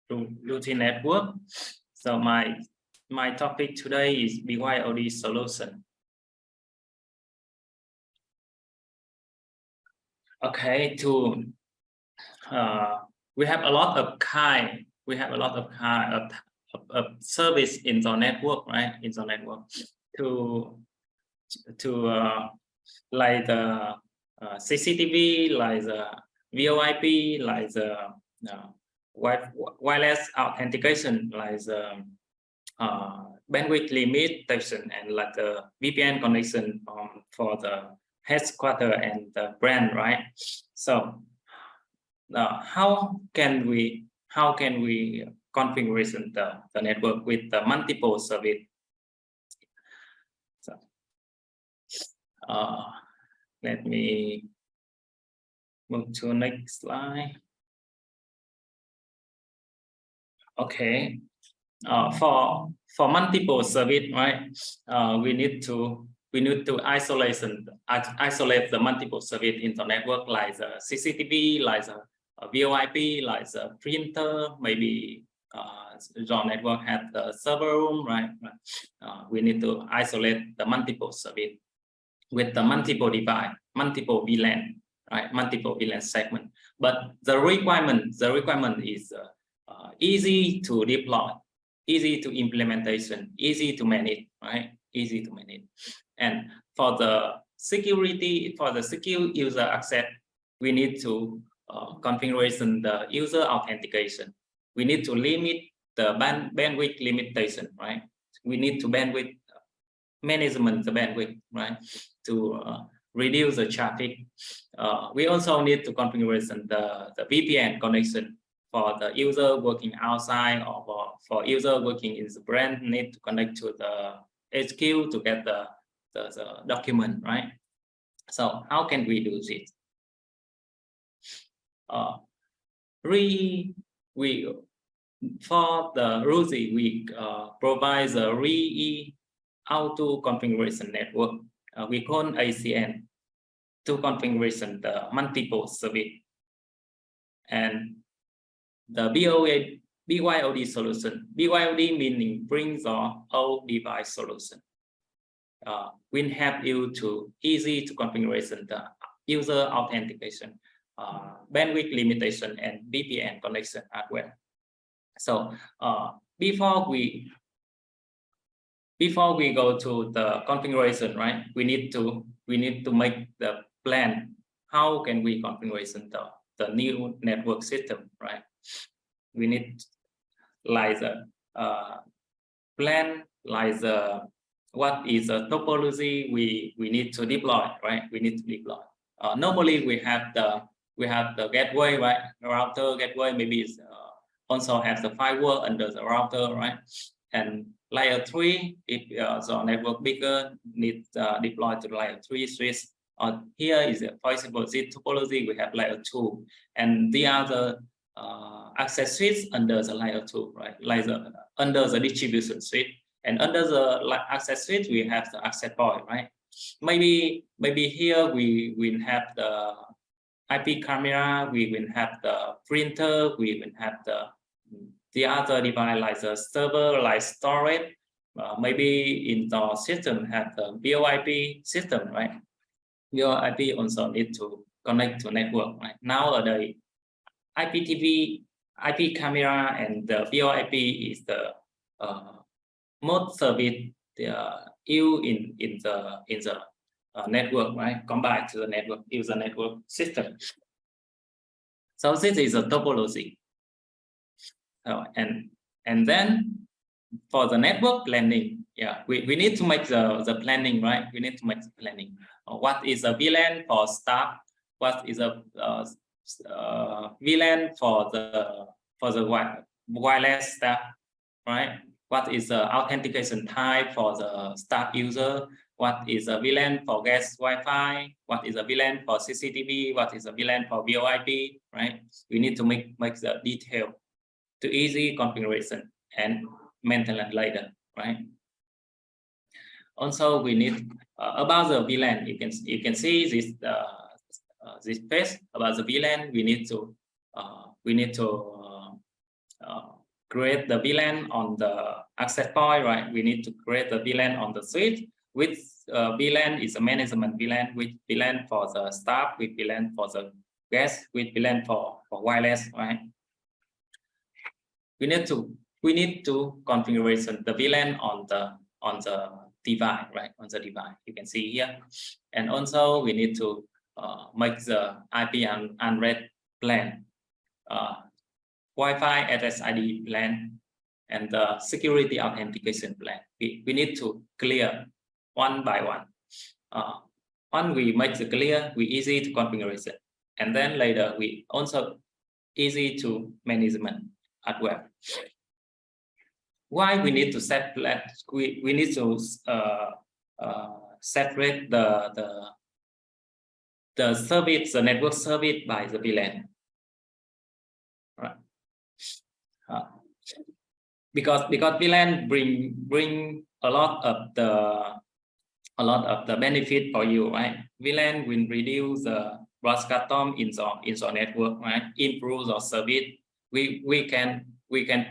routine network. So my topic today is BYOD solution. Okay, we have a lot of kind. We have a lot of kind of service in the network, right? In the network like the CCTV, like the VoIP, like the wireless authentication, like the bandwidth limitation, and like the VPN connection for the headquarter and the brand, right? So how can we configure the network with the multiple service? So let me move to next slide. Okay, for multiple service, right? We need to isolate the multiple service in the network, like the CCTV, like the VoIP, like the printer. Maybe your network has the server room, right? We need to isolate the multiple service with the multiple device, multiple VLAN, right? Multiple VLAN segment. But the requirement is easy to deploy, easy to implementation, easy to manage, right? Easy to manage. And for the security, for the secure user access, we need to configuration the user authentication. We need to limit the bandwidth limitation, right? We need to bandwidth management the bandwidth, right? To reduce the traffic. We also need to configuration the VPN connection for the user working outside, or for user working in the brand, need to connect to the HQ to get the document, right? So how can we do this? For the Ruijie, we provide the Ruijie auto configuration network. We call ACN to configuration the multiple service. And the BYOD solution. BYOD meaning brings all device solution. We help you to easy to configuration the user authentication, bandwidth limitation, and VPN connection as well. So before we go to the configuration, right? We need to make the plan. How can we configuration the new network system, right? We need like the plan, like the what is the topology we need to deploy, right? We need to deploy. Normally we have the gateway, right? Router gateway, maybe it's, also have the firewall under the router, right? And layer 3, if the network bigger, need deploy to layer 3 switch. Here is, for example, this topology, we have layer 2, and the other access switch under the layer 2, right? Like under the distribution switch, and under the access switch, we have the access point, right? Maybe here we will have the IP camera, we will have the printer, we will have the other device like the server, like storage. Maybe in the system have the VoIP system, right? VoIP also need to connect to network, right? Nowadays, IPTV, IP camera, and the VoIP is the most service used in the network, right? Combined to the network, user network system. So this is a topology. And then for the network planning, yeah, we need to make the planning, right? We need to make the planning. What is a VLAN for staff? What is a VLAN for the wireless staff, right? What is the authentication type for the staff user? What is a VLAN for guest Wi-Fi? What is a VLAN for CCTV? What is a VLAN for VoIP, right? We need to make the detail to easy configuration and maintenance later, right? Also, we need about the VLAN. You can see this page about the VLAN. We need to create the VLAN on the access point, right? We need to create the VLAN on the switch. With VLAN is a management VLAN, with VLAN for the staff, with VLAN for the guest, with VLAN for wireless, right? We need to configuration the VLAN on the device, right? On the device, you can see here, and also we need to make the IP and red plan, Wi-Fi SSID plan, and the security authentication plan. We need to clear one by one. Once we make the clear, we easy to configuration, and then later we also easy to management as well. Why we need to set plan? We need to separate the service, the network service by the VLAN, right? Because VLAN bring a lot of the benefit for you, right? VLAN will reduce the broadcast in your network, right? Improve your service. We can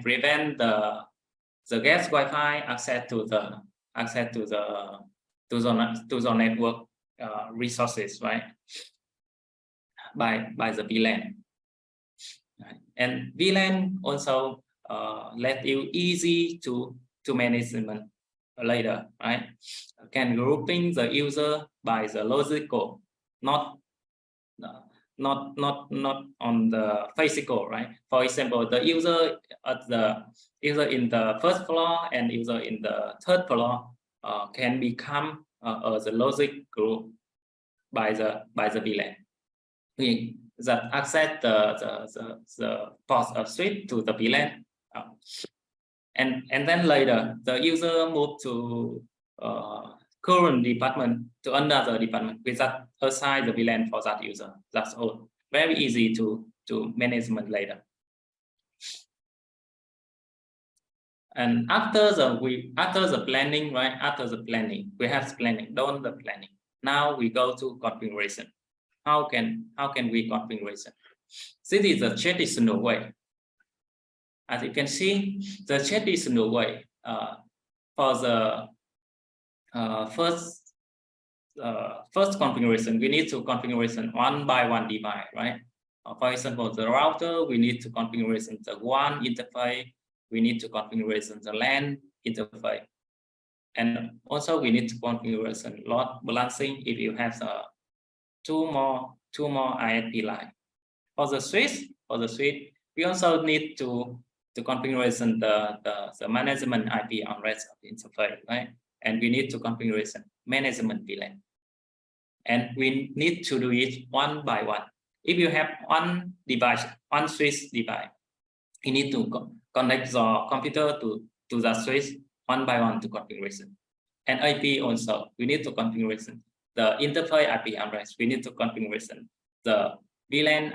prevent the guest Wi-Fi access to the network resources, right? By the VLAN, right? And VLAN also let you easy to management later, right? Can grouping the user by the logical, not on the physical, right? For example, the user in the first floor and user in the third floor can become the logic group by the VLAN. We that access the port of switch to the VLAN, and then later the user move to current department to another department without assign the VLAN for that user. That's all. Very easy to management later. And after the planning, right? After the planning, we have planning, done the planning. Now we go to configuration. How can we configuration? This is the traditional way. As you can see, the traditional way for the first configuration, we need to configuration one by one device, right? For example, the router, we need to configuration the WAN interface. We need to configuration the LAN interface, and also we need to configuration load balancing if you have two more ISP line. For the switch, we also need to configuration the management IP on rest of the interface, right? And we need to configuration management VLAN, and we need to do it one by one. If you have one device, one switch device, you need to connect your computer to the switch one by one to configuration. And IP also, we need to configuration the interface IP address. We need to configuration the VLAN,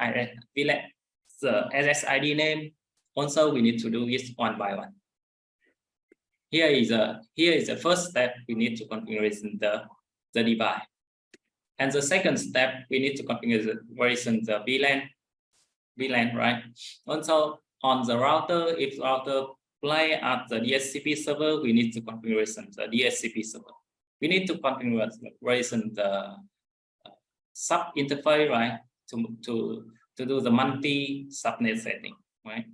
the SSID name. Also, we need to do this one by one. Here is the first step. We need to configuration the device, and the second step we need to configuration the VLAN, right? Also on the router, if router play at the DHCP server, we need to configuration the DHCP server. We need to configuration the sub interface, right? To do the multi subnet setting, right?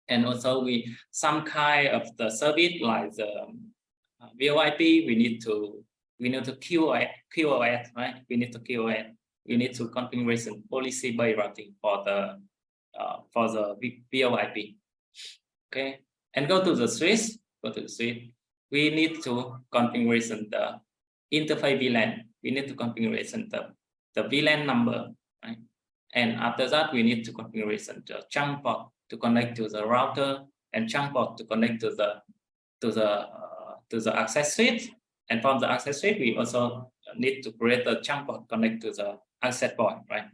And also some kind of the service like the VoIP, we need to QoS, right? We need to QoS. We need to configuration policy by routing for the BYOD. Okay, and go to the switch. We need to configuration the interface VLAN. We need to configuration the VLAN number, right? And after that, we need to configuration the chunk port to connect to the router, and chunk port to connect to the access switch. And from the access switch, we also need to create the chunk port connect to the access point, right?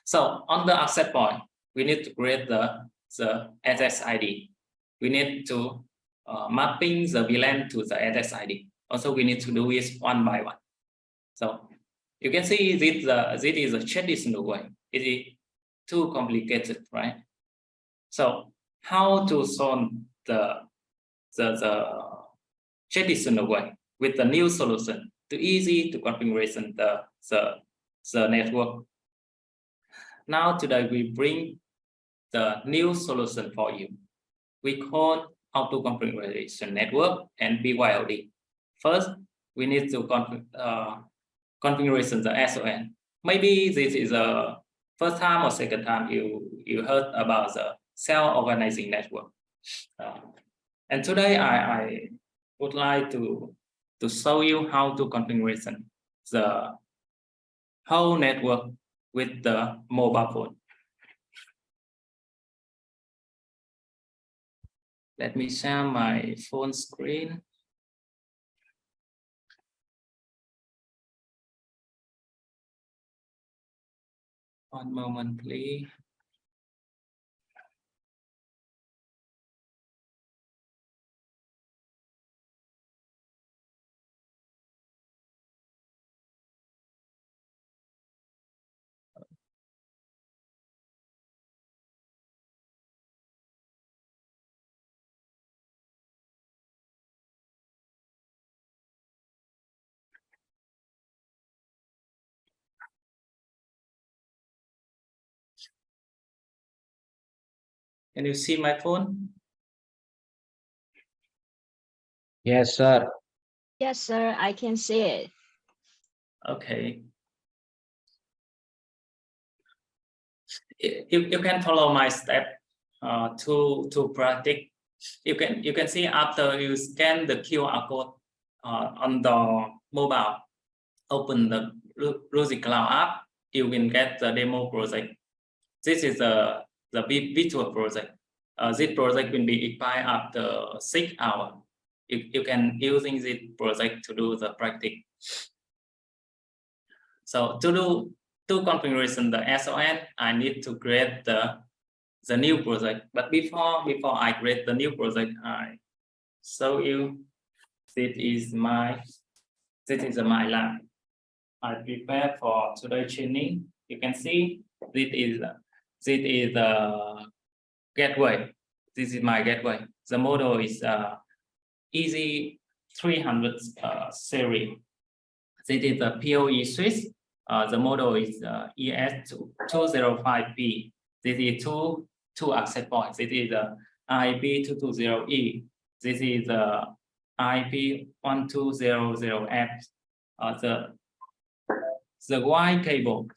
So on the access point, we need to create the SSID. We need to mapping the VLAN to the SSID. Also, we need to do it one by one. So you can see this is a traditional way. It is too complicated, right? So how to solve the traditional way with the new solution to easy to configuration the network. Now today we bring the new solution for you. We call auto configuration network and BYOD. First, we need to configuration the SON. Maybe this is the first time or second time you heard about the self-organizing network. And today I would like to show you how to configuration the whole network with the mobile phone. Let me share my phone screen. One moment, please. Can you see my phone? Yes, sir. Yes, sir, I can see it. Okay. You can follow my step to practice. You can see after you scan the QR code on the mobile, open the Ruijie Cloud app, you will get the demo project. This is the virtual project. This project will be expired after 6 hours. You can using this project to do the practice. So to configuration the SON, I need to create the new project. But before I create the new project, I show you this is my lab. I prepare for today's training. You can see this is the gateway. This is my gateway. The model is Easy 300 series. This is the PoE switch. The model is ES205P. This is two access points. This is the IP220E. This is the IP1200F. The white cable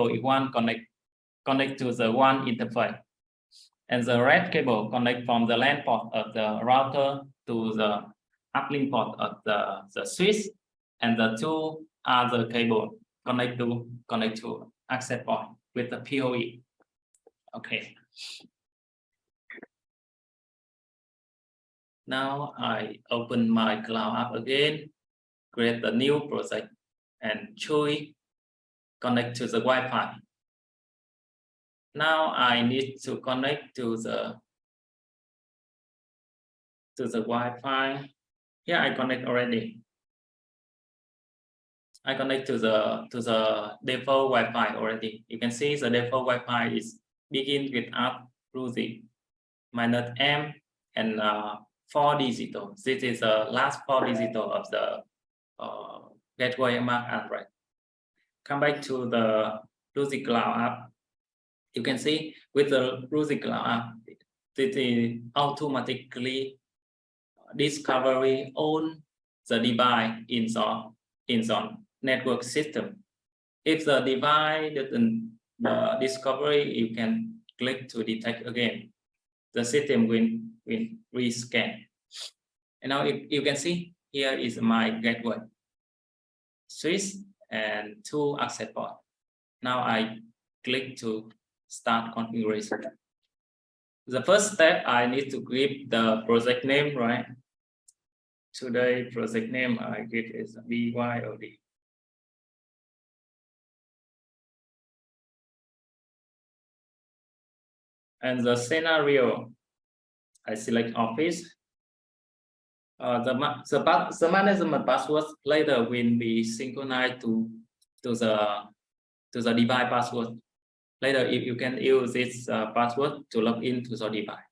is one connect to the one interface, and the red cable connect from the LAN port of the router to the uplink port of the switch, and the two other cable connect to access point with the PoE. Okay. Now I open my cloud app again, create a new project, and choose connect to the Wi-Fi. Now I need to connect to the Wi-Fi. Yeah, I connect already. I connect to the default Wi-Fi already. You can see the default Wi-Fi is begin with Ruijie -M and 4 digital. This is the last 4 digital of the gateway MAC address. Come back to the Ruijie Cloud app. You can see with the Ruijie Cloud app, it is automatically discovery on the device in the network system. If the device doesn't discovery, you can click to detect again. The system will rescan. And now you can see here is my gateway switch and 2 access port. Now I click to start configuration. The first step, I need to give the project name, right? Today project name I give is BYOD. And the scenario, I select office. The management password later will be synchronized to the device password. Later, if you can use this password to log into the device.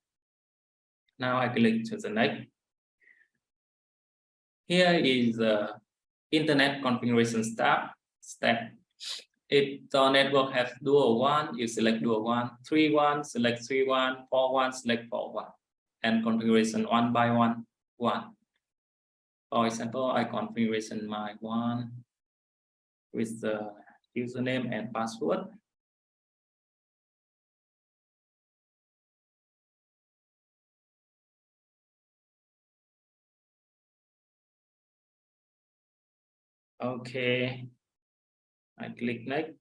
Now I click to the next. Here is the internet configuration step. If the network has dual 1, you select dual 1, 3 1, select 3 1, 4 1, select 4 1, and configuration 1 by 1. For example, I configuration my one with the username and password. Okay, I click next.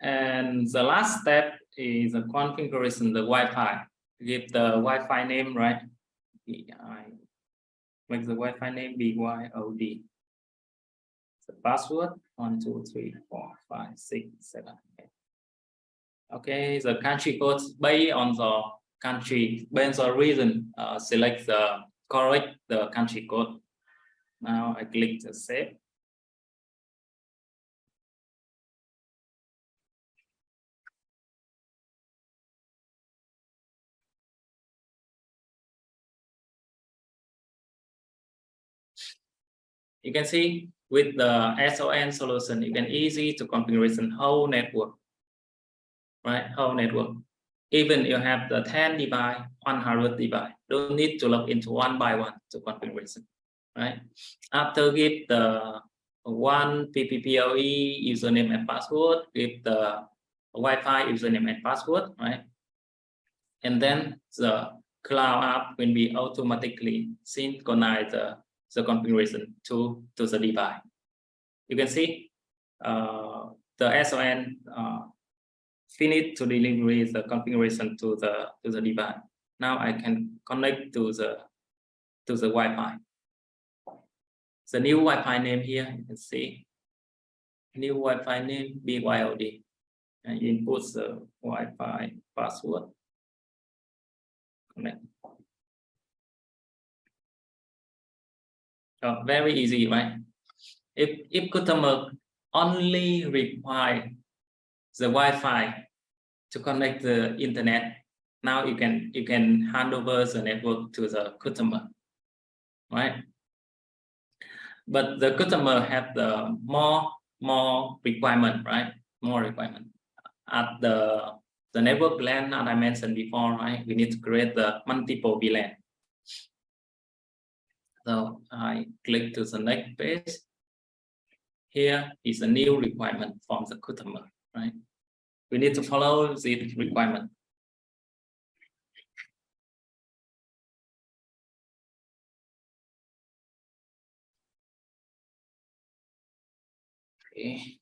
And the last step is the configuration the Wi-Fi. Give the Wi-Fi name, right? I make the Wi-Fi name BYOD. The password 1 2 3 4 5 6 7 8. Okay, the country code based on the country, based on region, select the correct the country code. Now I click the save. You can see with the SON solution, you can easy to configuration whole network, right? Whole network. Even you have the 10 device, 100 device, don't need to log into one by one to configuration, right? After give the one PPPoE username and password, give the Wi-Fi username and password, right? And then the cloud app will be automatically synchronize the configuration to the device. You can see the SON finished to deliver the configuration to the device. Now I can connect to the Wi-Fi. The new Wi-Fi name here, you can see new Wi-Fi name BYOD, and you input the Wi-Fi password. Connect. Oh, very easy, right? If customer only require the Wi-Fi to connect the internet, now you can hand over the network to the customer, right? But the customer have the more requirement, right? More requirement at the network LAN, as I mentioned before, right? We need to create the multiple VLAN. So I click to the next page. Here is a new requirement from the customer, right? We need to follow this requirement. Okay.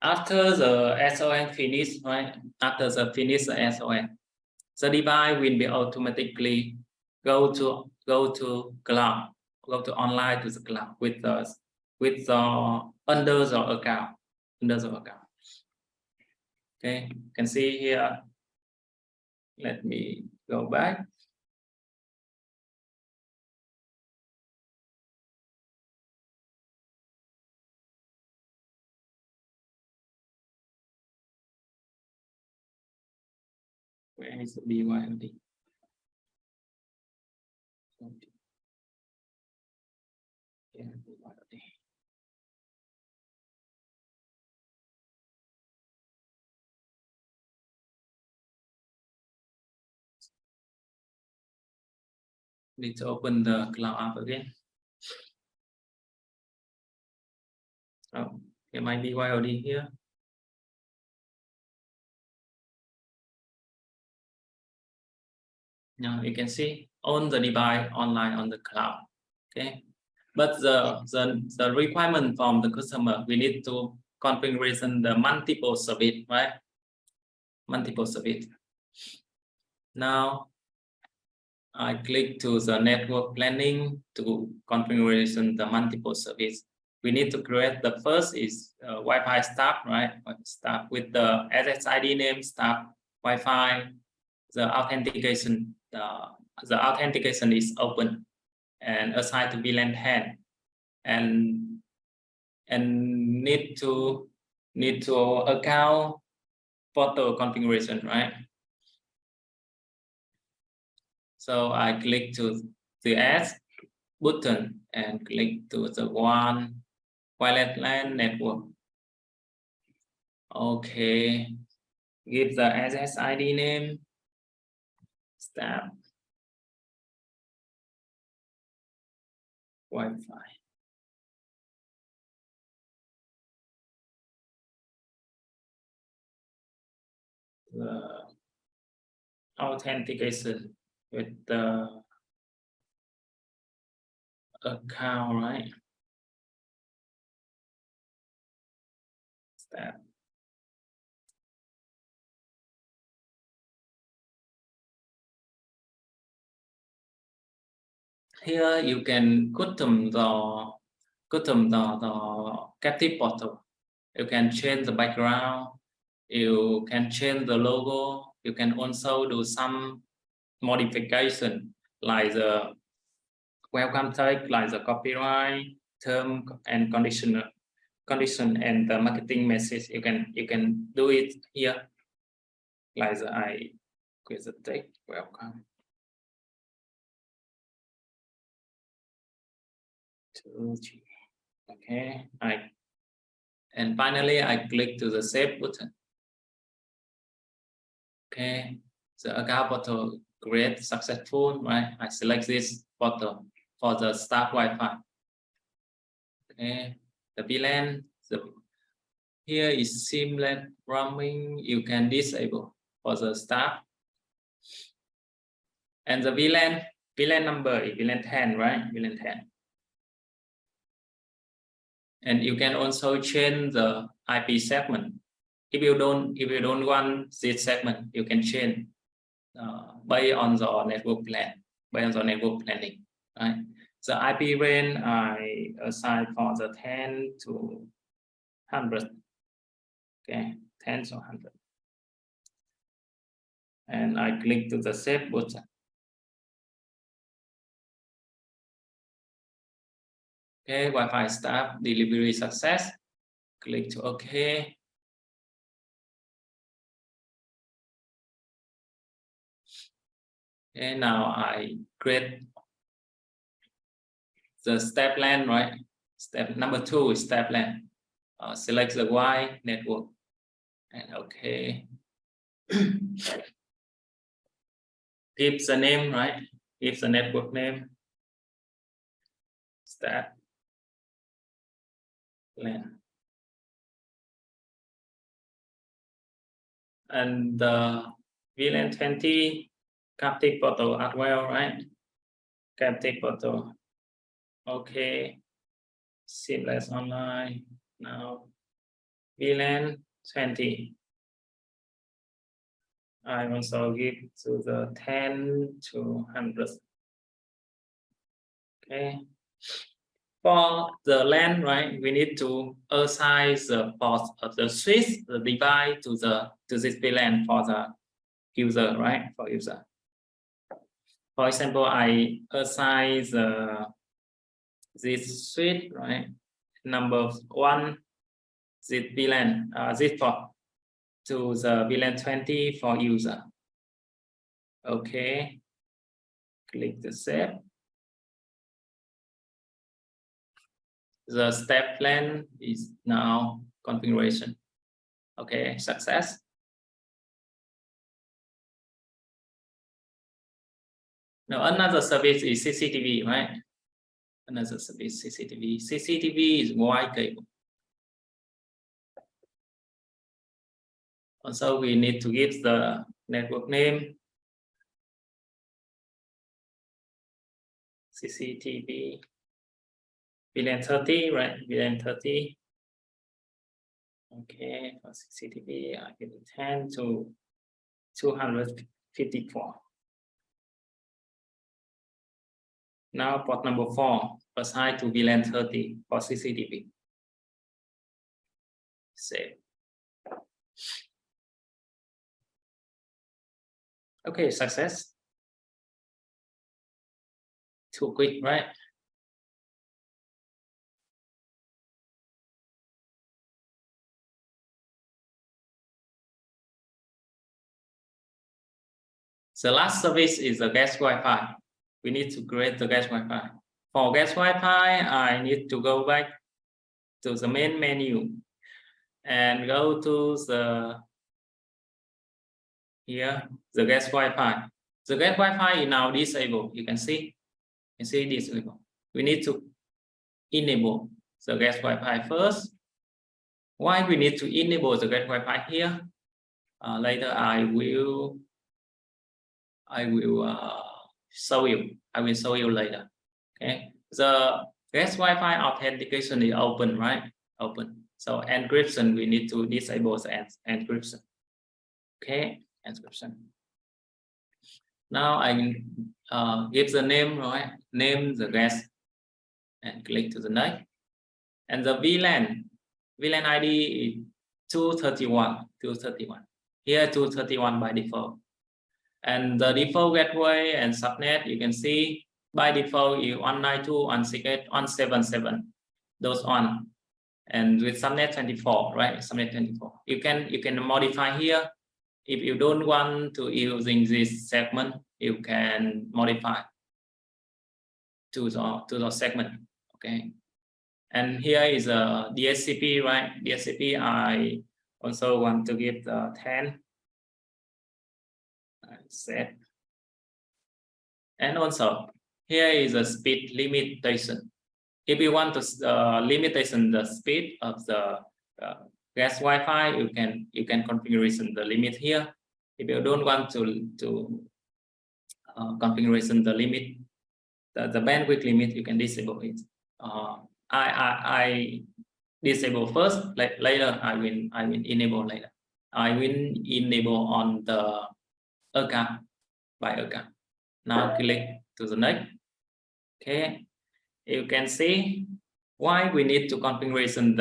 After the SON finish, right? After the finish the SON, the device will be automatically go to cloud, go to online to the cloud with the under the account. Okay, you can see here. Let me go back. Where is the BYOD? Yeah, BYOD. Need to open the cloud app again. Oh, it might be BYOD here. Now you can see on the device online on the cloud. Okay, but the requirement from the customer, we need to configuration the multiple service, right? Multiple service. Now I click to the network planning to configuration the multiple service. We need to create the first is Wi-Fi staff, right? Staff with the SSID name, staff Wi-Fi. The authentication, the authentication is open and assigned to VLAN 10, and and need to account portal configuration, right? So I click to the S button and click to the one wireless LAN network. Okay, give the SSID name, staff Wi-Fi. The authentication with the account, right? Step. Here you can custom the captive portal. You can change the background. You can change the logo. You can also do some modification like the welcome text, like the copyright, term and condition and the marketing message. You can do it here. Like the I create the text welcome to G. Okay, and finally I click to the save button. Okay, the account portal create successful, right? I select this portal for the staff Wi-Fi. Okay, the VLAN, here is seamless roaming. You can disable for the staff. And the VLAN number is VLAN 10, right? VLAN 10. And you can also change the IP segment. If you don't want this segment, you can change based on the network plan, based on the network planning, right? The IP range I assign for the 10 to 100. Okay, 10 to 100. And I click to the save button. Okay, Wi-Fi staff delivery success. Click to OK. Okay, now I create the step LAN, right? Step number 2 is step LAN. Select the Y network and OK. Give the name, right? Give the network name. Step LAN. And the VLAN 20 captive portal as well, right? Captive portal. Okay. Seamless online. Now VLAN 20. I also give to the 10 to 100. Okay. For the LAN, right, we need to assign the port of the switch, the device to this VLAN for the user, right? For user. For example, I assign this switch, right? Number 1, this VLAN, this port to the VLAN 20 for user. Okay. Click the save. The step LAN is now configuration. Okay, success. Now another service is CCTV, right? Another service CCTV. CCTV is wide cable. Also, we need to give the network name. CCTV. VLAN 30, right? VLAN 30. Okay, for CCTV, I give it 10 to 254. Now port number 4, assigned to VLAN 30 for CCTV. Save. Okay, success. Too quick, right? The last service is the guest Wi-Fi. We need to create the guest Wi-Fi. For guest Wi-Fi, I need to go back to the main menu and go to the here the guest Wi-Fi. The guest Wi-Fi is now disabled. You can see disabled. We need to enable the guest Wi-Fi first. Why we need to enable the guest Wi-Fi here? Later I will show you. I will show you later. Okay. The guest Wi-Fi authentication is open, right? Open. So encryption, we need to disable the encryption. Okay, encryption. Now I give the name, right? Name the guest and click to the next. And the VLAN ID is 231. Here 231 by default. And the default gateway and subnet, you can see by default is 192.168.177. Those on. And with subnet 24, right? Subnet 24. You can modify here. If you don't want to using this segment, you can modify to the segment. Okay. And here is a DHCP, right? DHCP, I also want to give the 10. Set. And also here is a speed limitation. If you want to limitation the speed of the guest Wi-Fi, you can configuration the limit here. If you don't want to configuration the limit, the bandwidth limit, you can disable it. I disable first. Later I will enable later. I will enable on the account by account. Now click to the next. Okay, you can see why we need to configuration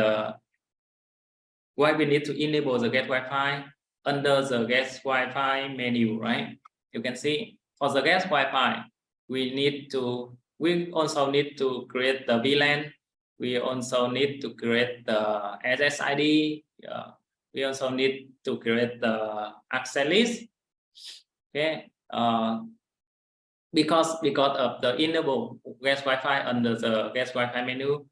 why we need to enable the guest Wi-Fi under the guest Wi-Fi menu, right? You can see for the guest Wi-Fi, we also need to create the VLAN. We also need to create the SSID. We also need to create the access list. Okay, because of the enable guest Wi-Fi under the guest Wi-Fi menu,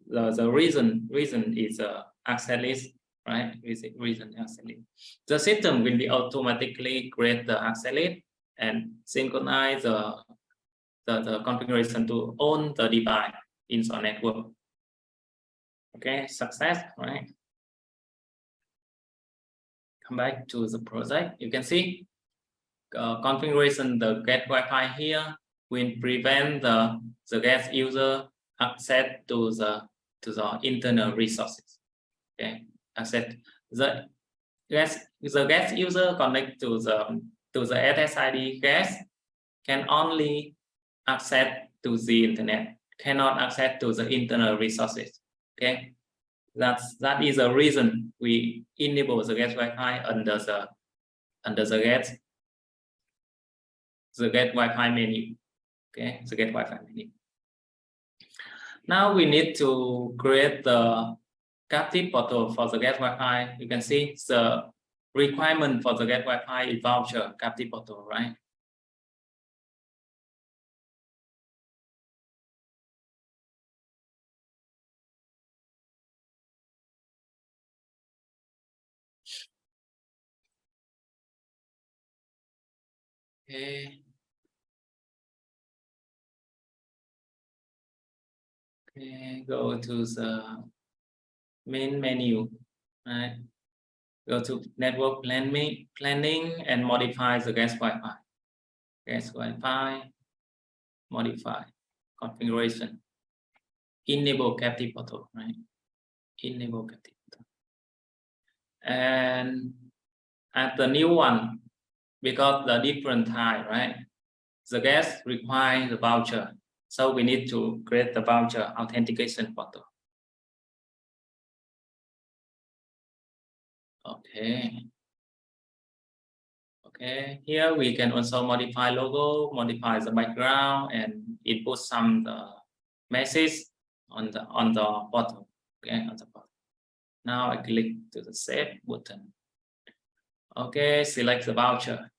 the reason is access list, right? Reason access list. The system will be automatically create the access list and synchronize the configuration to own the device in the network. Okay, success, right? Come back to the project. You can see configuration the get Wi-Fi here will prevent the guest user access to the internal resources. Okay, access the guest user connect to the SSID guest can only access to the internet, cannot access to the internal resources. Okay, that is the reason we enable the guest Wi-Fi under the get Wi-Fi menu. Okay, the get Wi-Fi menu. Now we need to create the captive portal for the get Wi-Fi. You can see the requirement for the get Wi-Fi is voucher captive portal, right? Okay. Okay, go to the main menu, right? Go to network planning and modify the guest Wi-Fi. Guest Wi-Fi, modify configuration. Enable captive portal, right? Enable captive portal. And at the new one, because the different type, right? The guest require the voucher. So we need to create the voucher authentication portal. Okay. Okay, here we can also modify logo, modify the background, and input some message on the portal. Okay, on the portal. Now I click to the save button. Okay, select the voucher.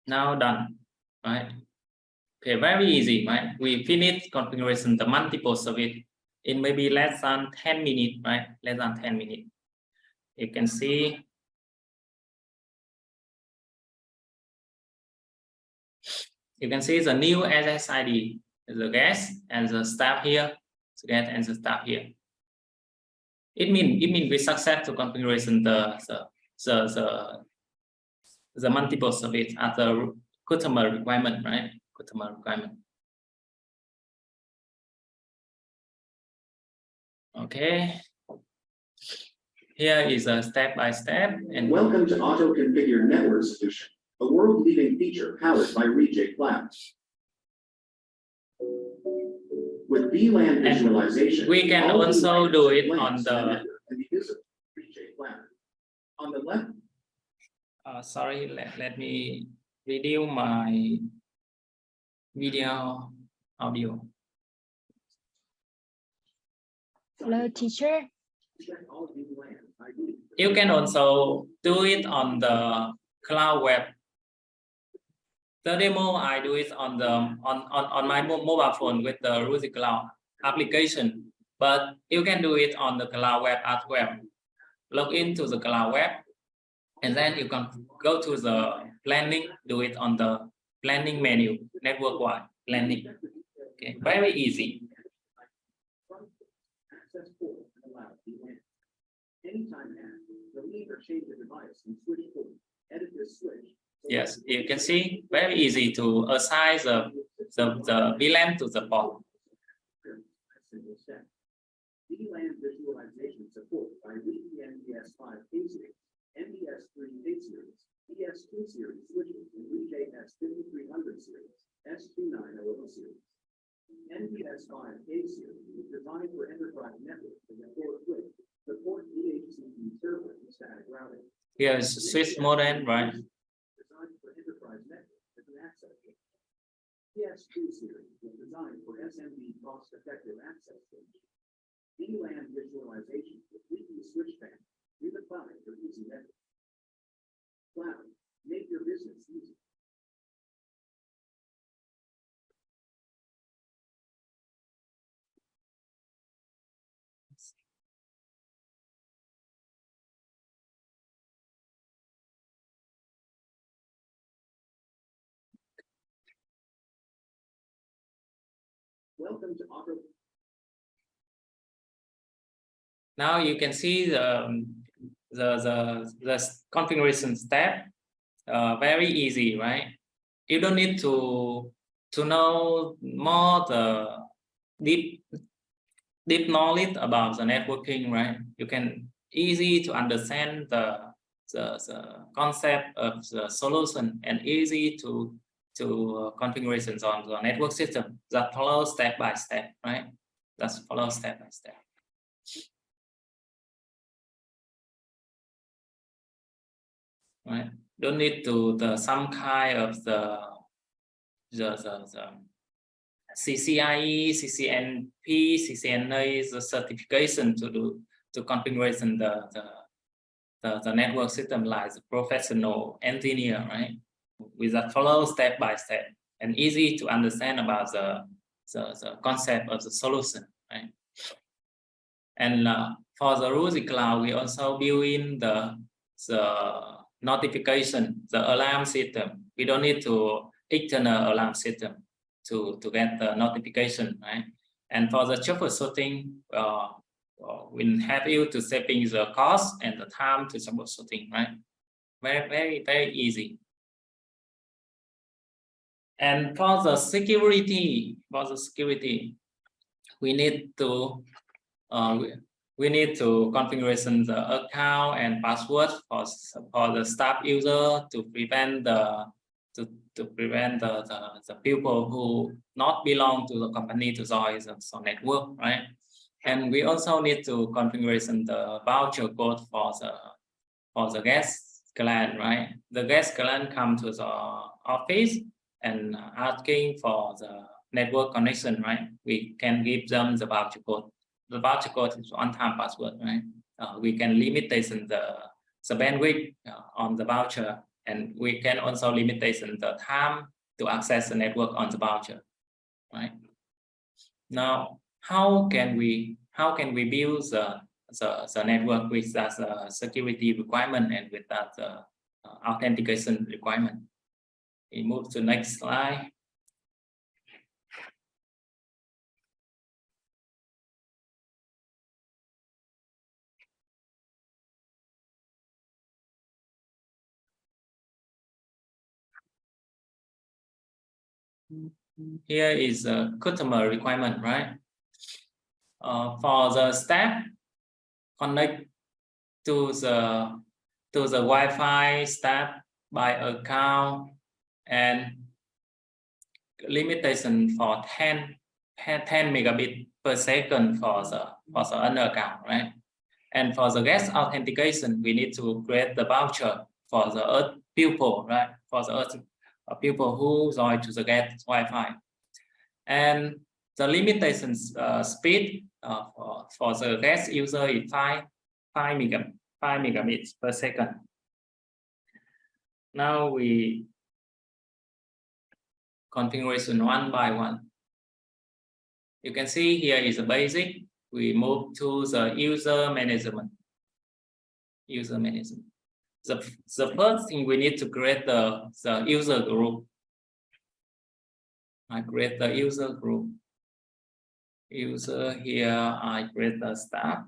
Now done, right? Okay, very easy, right? We finish configuration the multiple service in maybe less than 10 minutes, right? Less than 10 minutes. You can see the new SSID, the guest and the staff here, the guest and the staff here. It means we success to configuration the multiple service as the customer requirement, right? Customer requirement. Okay. Here is a step by step. And welcome to Auto Configure Network Solution, a world-leading feature powered by Ruijie Cloud. With VLAN visualization, we can all also do it VLANs on in the network can be visible in Ruijie Cloud. On the left. Sorry, let me reduce my video audio. Hello, teacher. You can also do it on the cloud web. The demo I do it on the on my mobile phone with the Ruijie Cloud application, but you can do it on the cloud web as well. Log into the cloud web, and then you can go to the planning. Do it on the planning menu, network-wide planning. Okay, very easy. Anytime delete or change the device and switch port. Edit this switch. Yes, you can see very easy to assign the VLAN to the port. VLAN visualization support by Ruijie NBS 5 K series, NBS 3 K series, ES2 series switches, and Ruijie S5300 series, S2900 series. NBS 5 K series is designed for enterprise networks and support DHCP server and static routing. Here is switch modem, right? Designed for enterprise network as an access switch. ES2 series was designed for SMB cost-effective access switch. VLAN visualization with weekly switch fan in the cloud for easy network. Cloud, make your business easy. Welcome to Auto. Now you can see the configuration step. Very easy, right? You don't need to know more the deep knowledge about the networking, right? You can easy to understand the concept of the solution and easy to configurations on the network system that follow step by step, right? That's follow step by step. Right? Don't need to some kind of the CCIE, CCNP, CCNA the certification to configuration the network system like the professional engineer, right? We just follow step by step and easy to understand about the concept of the solution, right? And for the Ruijie Cloud, we also build in the notification, the alarm system. We don't need to external alarm system to get the notification, right? And for the troubleshooting, we'll help you to saving the cost and the time to troubleshooting, right? Very easy. And for the security, we need to configuration the account and password for the staff user to prevent the people who not belong to the company to join the network, right? And we also need to configuration the voucher code for the guest client, right? The guest client come to the office and asking for the network connection, right? We can give them the voucher code. The voucher code is one-time password, right? We can limitation the bandwidth on the voucher and we can also limitation the time to access the network on the voucher, right? Now, how can we build the network with that security requirement and with that authentication requirement? We move to next slide. Here is a customer requirement, right? For the staff, connect to the Wi-Fi staff by account and limitation for 10 megabit per second for the other account, right? And for the guest authentication, we need to create the voucher for the pupil, right? For the pupil who join to the guest Wi-Fi. And the limitations speed for the guest user is 5 megabits per second. Now we configuration one by one. You can see here is a basic. We move to the user management. The first thing we need to create the user group. I create the user group. User here, I create the staff.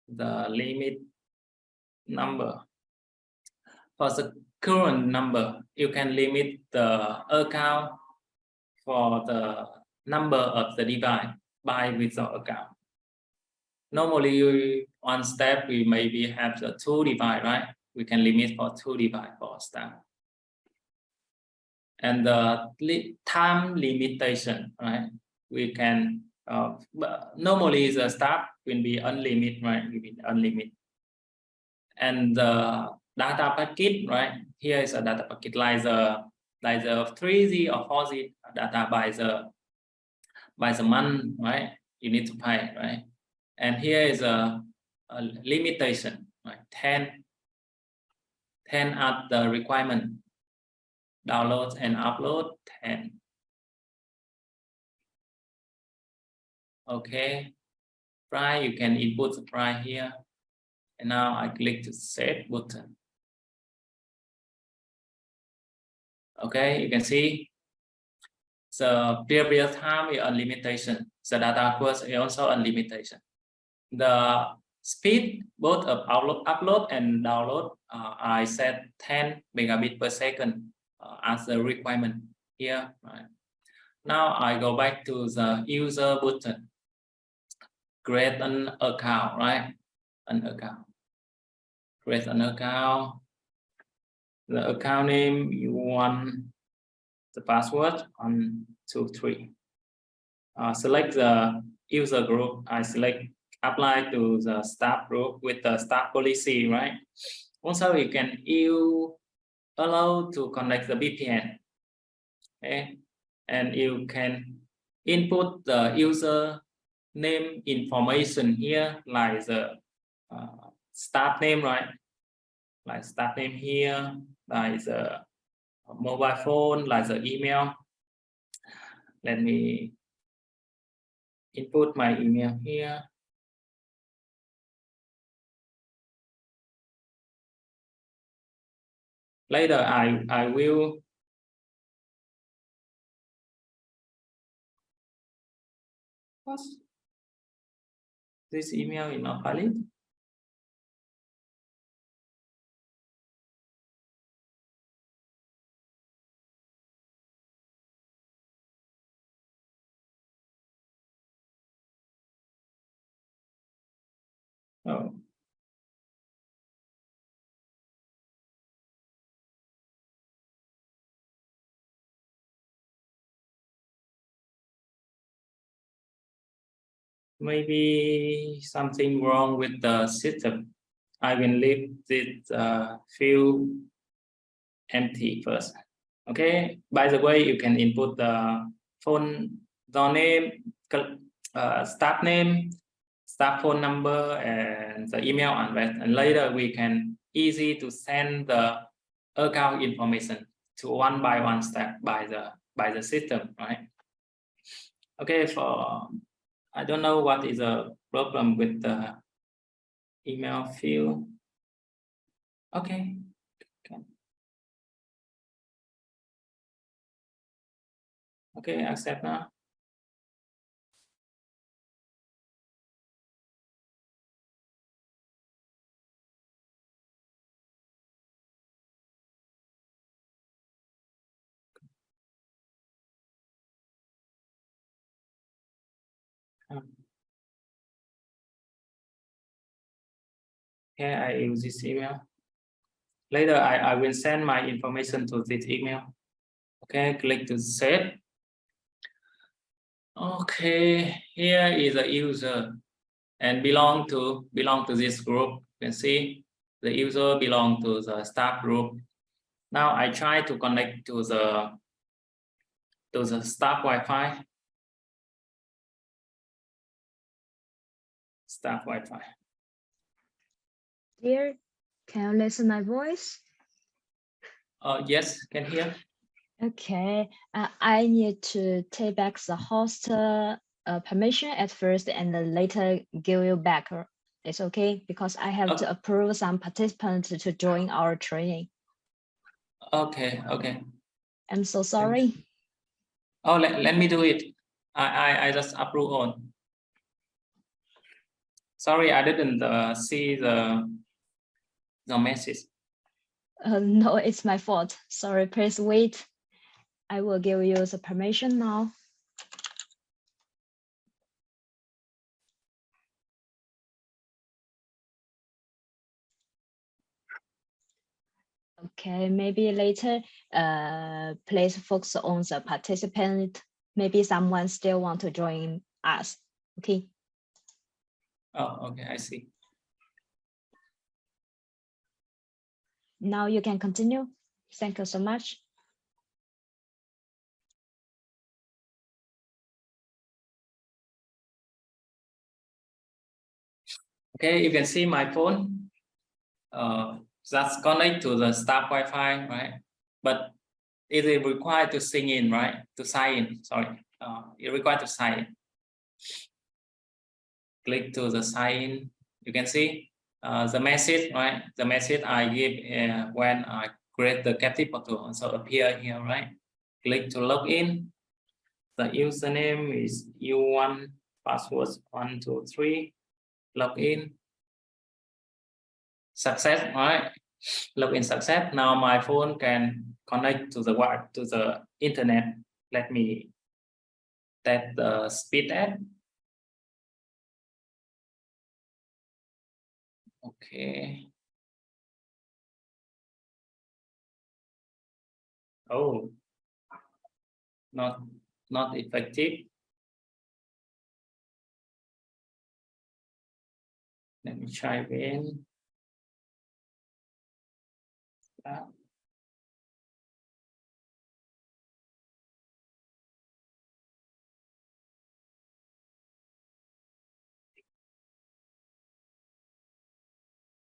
The limit number. For the current number, you can limit the account for the number of the device by without account. Normally, on step, we maybe have the 2 device, right? We can limit for 2 device for staff. And the time limitation, right? We can normally the staff will be unlimited, right? Will be unlimited. And the data packet, right? Here is a data packet like the 3G or 4G data by the month, right? You need to pay, right? And here is a limitation, right? 10 at the requirement. Download and upload 10. Okay. Price, you can input the price here. And now I click to set button. Okay, you can see the previous time is unlimited. The data course is also unlimited. The speed both of upload and download, I set 10 megabit per second as the requirement here. Right. Now I go back to the user button. Create an account, right? An account. Create an account. The account name you want the password 1, 2, 3. Select the user group. I select apply to the staff group with the staff policy, right? Also, you can allow to connect the VPN. Okay, and you can input the user name information here, like the staff name, right? Like staff name here, like the mobile phone, like the email. Let me input my email here. Later, I will this email is not valid. Oh. Maybe something wrong with the system. I will leave this field empty first. Okay. By the way, you can input the phone name, staff name, staff phone number, and the email address. And later we can easy to send the account information to one by one step by the system, right? Okay, for I don't know what is the problem with the email field. Okay. Okay, accept now. Okay, I use this email. Later, I will send my information to this email. Okay, click to save. Okay, here is a user and belong to this group. You can see the user belong to the staff group. Now I try to connect to the staff Wi-Fi. Staff Wi-Fi. Dear, can you listen my voice? Yes, can hear. Okay, I need to take back the host permission at first and then later give you back. It's okay because I have to approve some participants to join our training. Okay, okay. I'm so sorry. Oh, let me do it. I just approve on. Sorry, I didn't see the message. No, it's my fault. Sorry, please wait. I will give you the permission now. Okay, maybe later, please focus on the participant. Maybe someone still want to join us. Okay. Oh, okay, I see. Now you can continue. Thank you so much. Okay, you can see my phone. That's connect to the staff Wi-Fi, right? But it is required to sign in, right? To sign in, sorry. It required to sign in. Click to the sign in. You can see the message, right? The message I give when I create the captive portal also appear here, right? Click to log in. The username is U1, password 123. Log in. Success, right? Login success. Now my phone can connect to the internet. Let me test the speed test. Okay. Oh, not effective. Let me try again.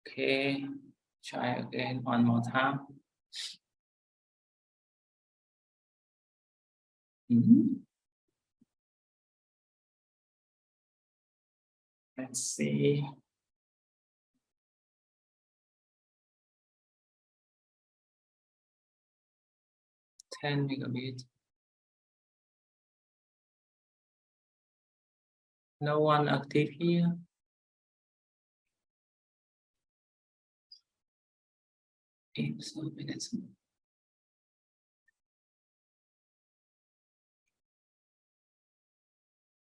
'Okay, try again one more time. Let's see. Ten megabit. No one active here. So minutes.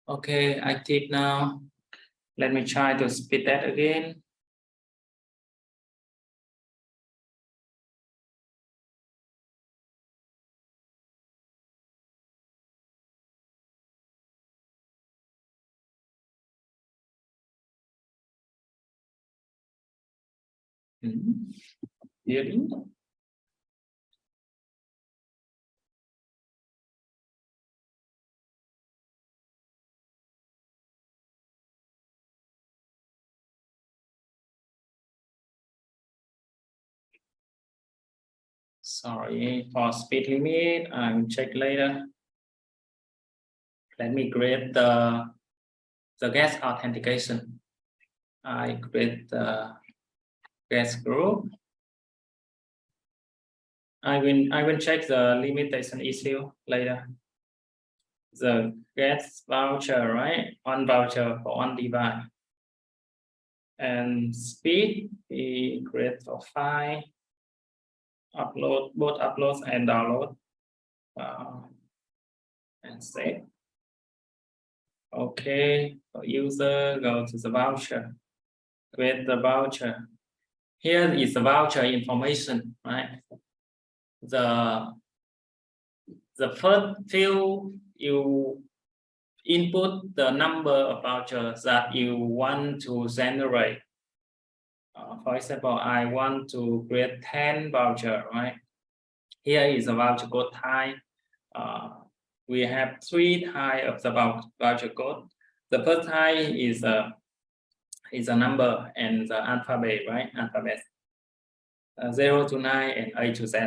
Okay, active now. Let me try to speed that again. Really? Sorry for speed limit. I will check later. Let me create the guest authentication. I create the guest group. I will check the limitation issue later. The guest voucher, right? One voucher for one device. And speed, we create for file, upload, both upload and download. And save. Okay, for user, go to the voucher. Create the voucher. Here is the voucher information, right? The first field, you input the number of vouchers that you want to generate. For example, I want to create 10 voucher, right? Here is the voucher code type. We have 3 types of the voucher code. The first type is a number and the alphabet, right? Alphabet 0 to 9 and A to Z.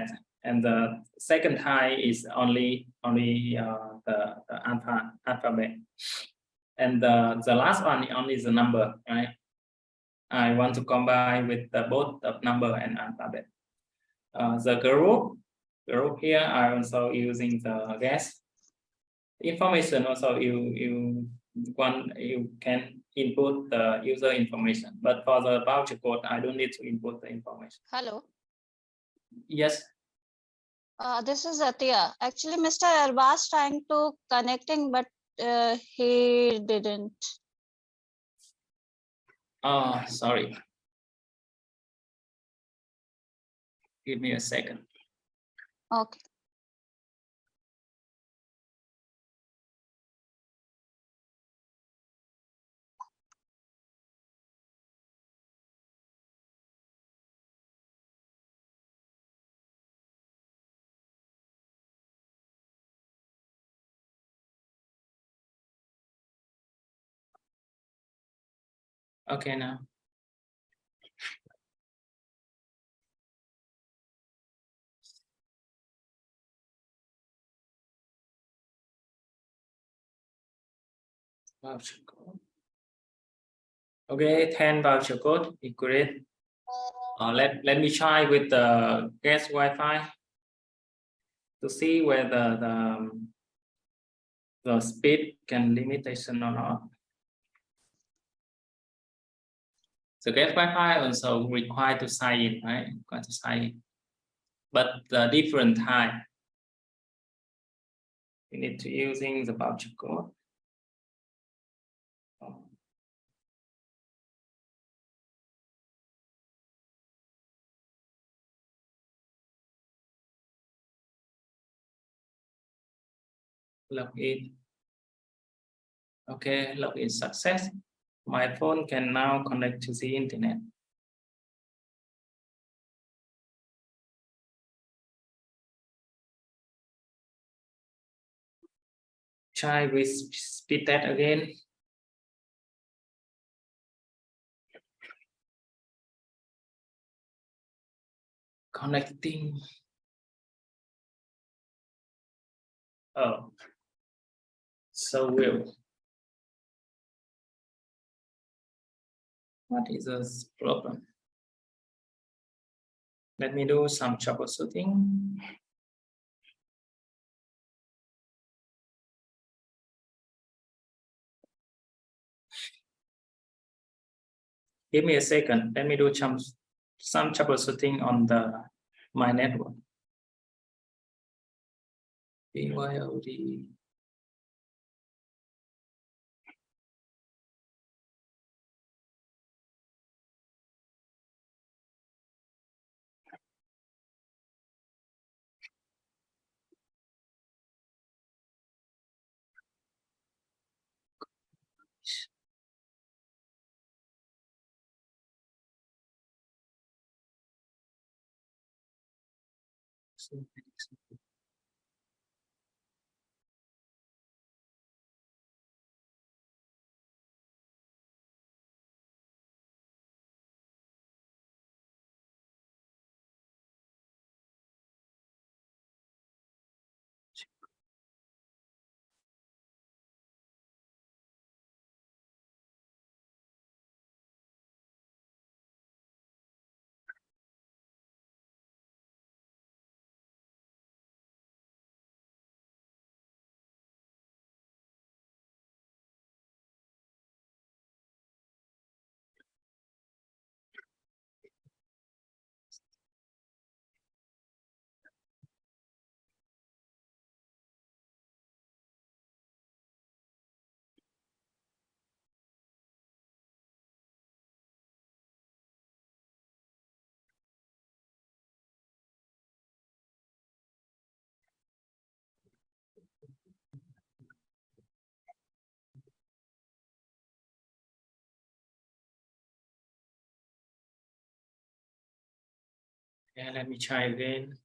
And the second type is only the alphabet. And the last one only the number, right? I want to combine with both the number and alphabet. The group here I also using the guest information. Also, you can input the user information, but for the voucher code, I don't need to input the information. Hello. Yes. This is Atia. Actually, Mr. Arbas trying to connecting, but he didn't. Sorry. Give me a second. Okay. Okay, now. Voucher code. Okay, 10 voucher code. Great. Let me try with the guest Wi-Fi to see whether the speed can limitation or not. So guest Wi-Fi also required to sign in, right? Required to sign in, but the different time. We need to using the voucher code. Log in. Okay, login success. My phone can now connect to the internet. Try with speed test again. Connecting. Oh, so weird. What is this problem? Let me do some troubleshooting. Give me a second. Let me do some troubleshooting on my network. BYOD. Yeah, let me try again.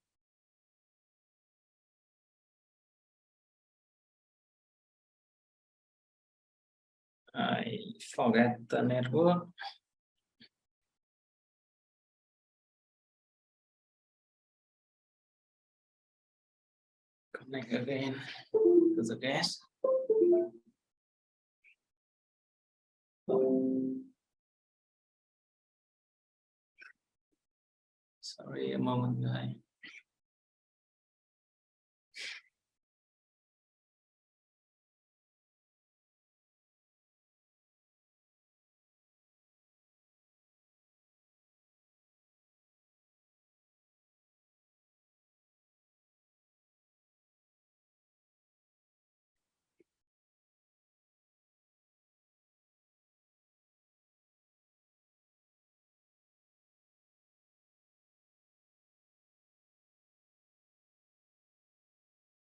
I forget the network. Connect again to the guest. Sorry, a moment, guys.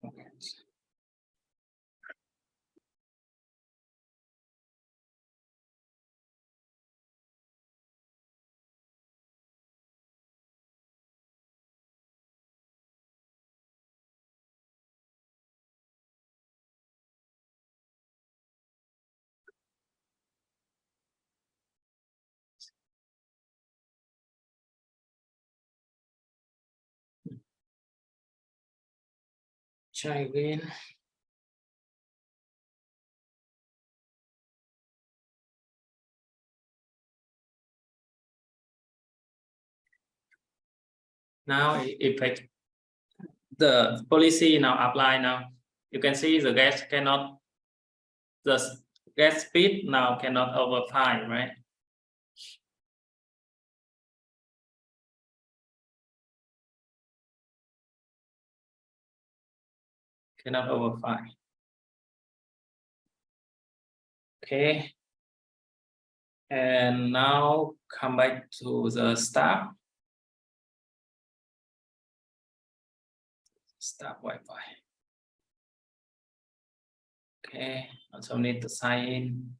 Okay. Try again. Now, if the policy now apply now, you can see the gas cannot, the gas speed now cannot over 5, right? Cannot over 5. Okay. And now come back to the start Wi-Fi. Okay, also need to sign in.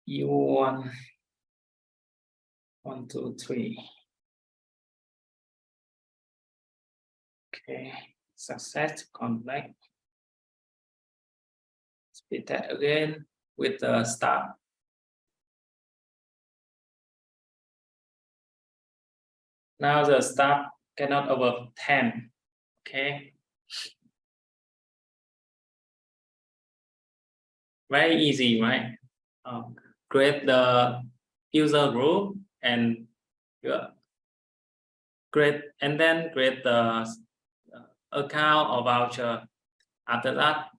U1, 1, 2, 3. Okay, success connect. Speed that again with the start. Now the start cannot over 10. Okay. Very easy, right? Create the user group and create the account or voucher. After that,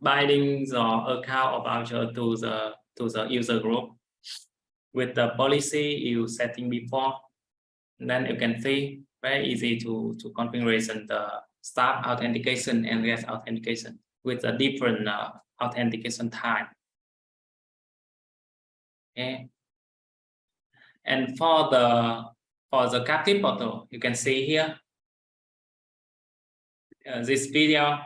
binding the account or voucher to the user group with the policy you setting before. And then you can see very easy to configuration the staff authentication and guest authentication with a different authentication type. Okay. And for the captive portal, you can see here this video.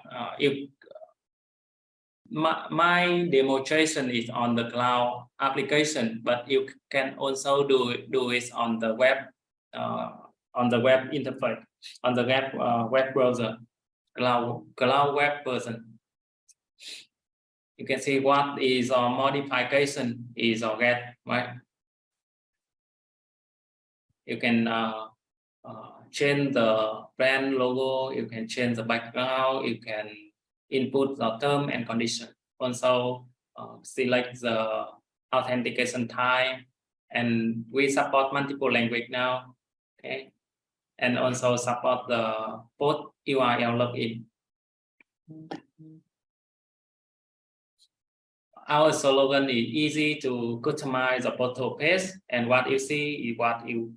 My demonstration is on the cloud application, but you can also do it on the web interface, on the web browser, cloud web version. You can see what is our modification is or get, right? You can change the brand logo, you can change the background, you can input the term and condition. Also select the authentication type, and we support multiple language now. Okay, and also support the post URL login. Our slogan is easy to customize the portal page, and what you see is what you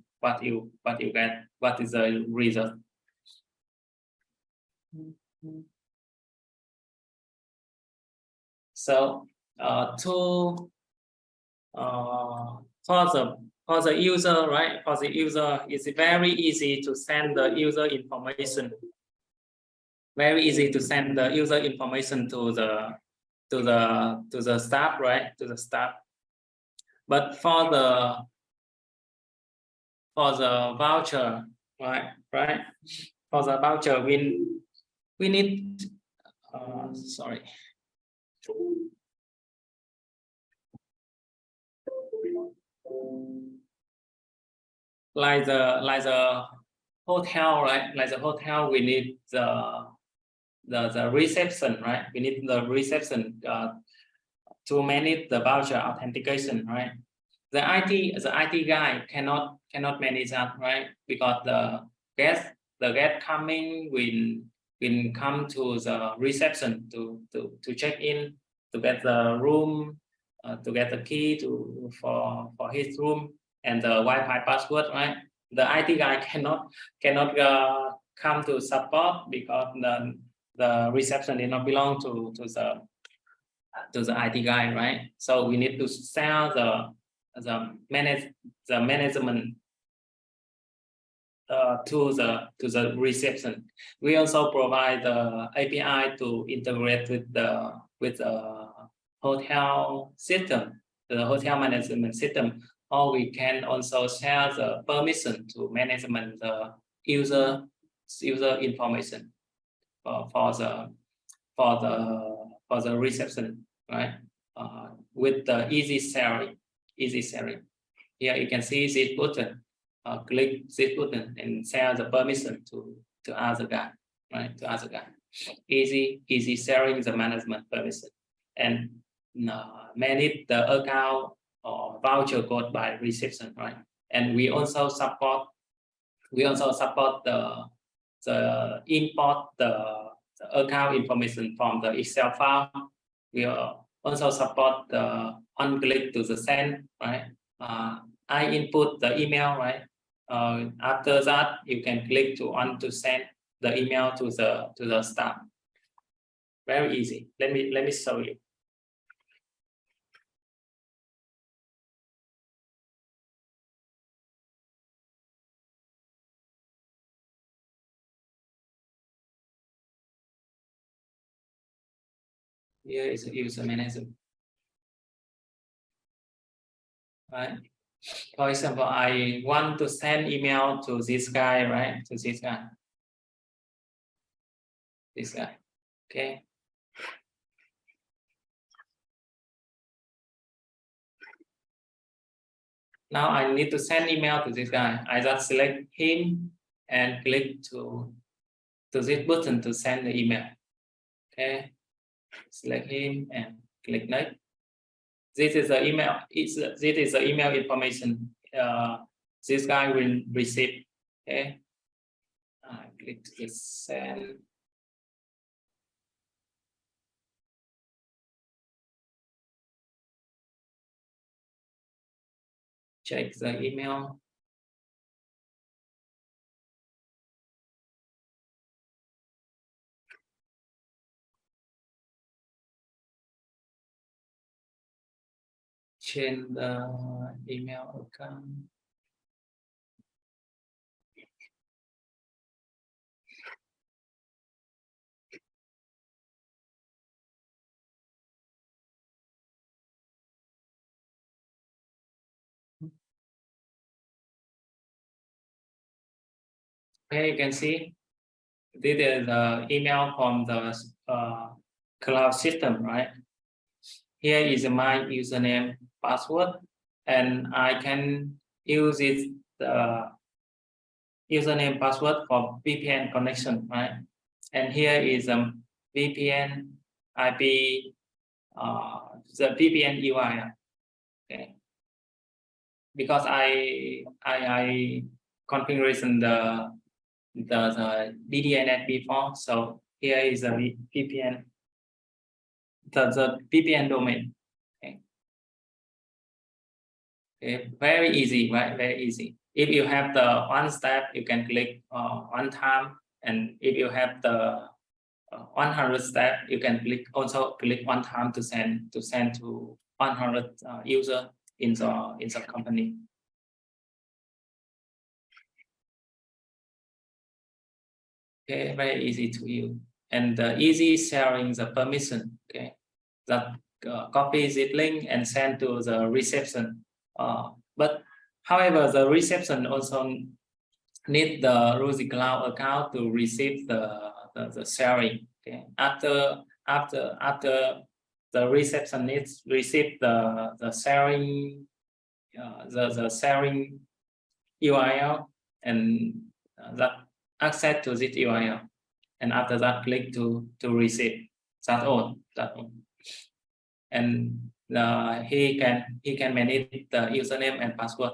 get, what is the result. So for the user, right? For the user, it's very easy to send the user information. Very easy to send the user information to the to the staff, right? To the staff. But for the voucher, right? For the voucher, we need sorry. Like the hotel, right? Like the hotel, we need the reception, right? We need the reception to manage the voucher authentication, right? The IT guy cannot manage that, right? Because the guest coming will come to the reception to check in, to get the room, to get the key for his room and the Wi-Fi password, right? The IT guy cannot come to support because the reception did not belong to the IT guy, right? So we need to sell the management to the reception. We also provide the API to integrate with the hotel system, the hotel management system, or we can also share the permission to management the user information for the reception, right? With the easy sharing. Here you can see this button. Click this button and share the permission to other guy, right? To other guy. Easy sharing the management permission and manage the account or voucher code by reception, right? And we also support the import the account information from the Excel file. We also support the on-click to the send, right? I input the email, right? After that, you can click to send the email to the staff. Very easy. Let me show you. Here is a user management. Right. For example, I want to send email to this guy, right? To this guy. This guy. Okay. Now I need to send email to this guy. I just select him and click to this button to send the email. Okay. Select him and click next. This is the email. This is the email information this guy will receive. Okay. Click to send. Check the email. Change the email account. Here you can see this is the email from the cloud system, right? Here is my username, password, and I can use it username, password for VPN connection, right? And here is VPN IP, the VPN UI. Okay. Because I configuration the DDNet before, so here is a VPN, the VPN domain. Okay. Okay, very easy, right? Very easy. If you have the one step, you can click one time, and if you have the 100 step, you can also click one time to send to 100 user in the company. Okay, very easy to use and easy sharing the permission. Okay, that copy this link and send to the reception. But however, the reception also need the Ruijie Cloud account to receive the sharing. Okay, after the receptionist receive the sharing the sharing URL and that access to this URL, and after that click to receive. That's all. And he can manage the username and password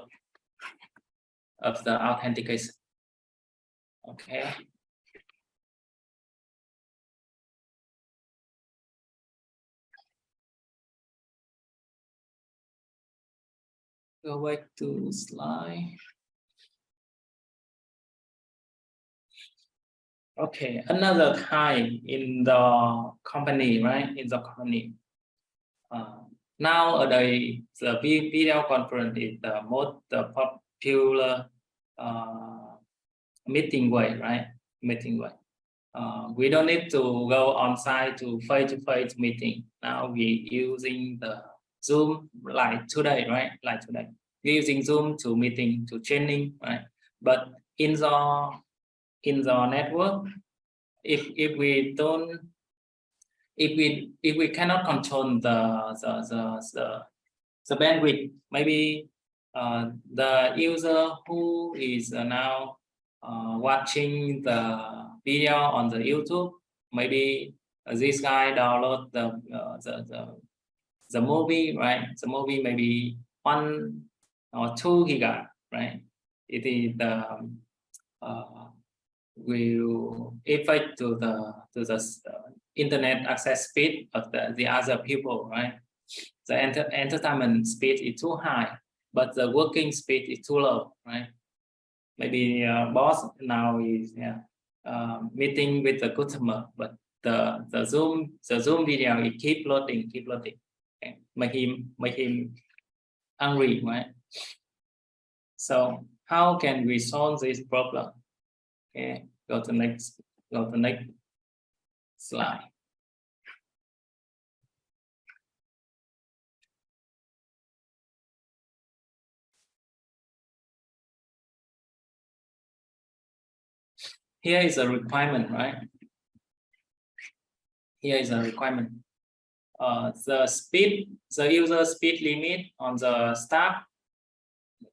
of the authentication. Okay. Go back to slide. Okay, another kind in the company, right? In the company. Nowadays, the video conference is the most popular meeting way, right? Meeting way. We don't need to go on site to face-to-face meeting. Now we using the Zoom like today, right? Like today, we're using Zoom to meeting, to training, right? But in the network, if we don't, if we cannot control the bandwidth, maybe the user who is now watching the video on the YouTube, maybe this guy download the movie, right? The movie maybe 1 or 2 giga, right? It is will affect to the internet access speed of the other people, right? The entertainment speed is too high, but the working speed is too low, right? Maybe boss now is meeting with the customer, but the Zoom video it keep loading, okay? Make him angry, right? So how can we solve this problem? Okay, go to next slide. Here is a requirement, right? Here is a requirement. The user speed limit on the start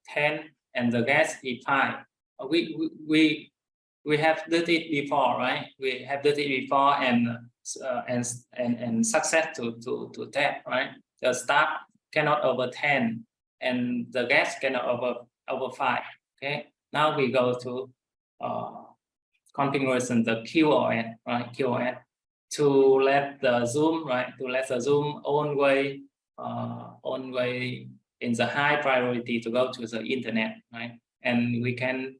10 and the guest is 5. We have did it before, right? We have did it before and success to that, right? The start cannot over 10 and the guest cannot over 5. Okay. Now we go to configuration the QoS, right? QoS to let the Zoom, right? To let the Zoom own way in the high priority to go to the internet, right? And we can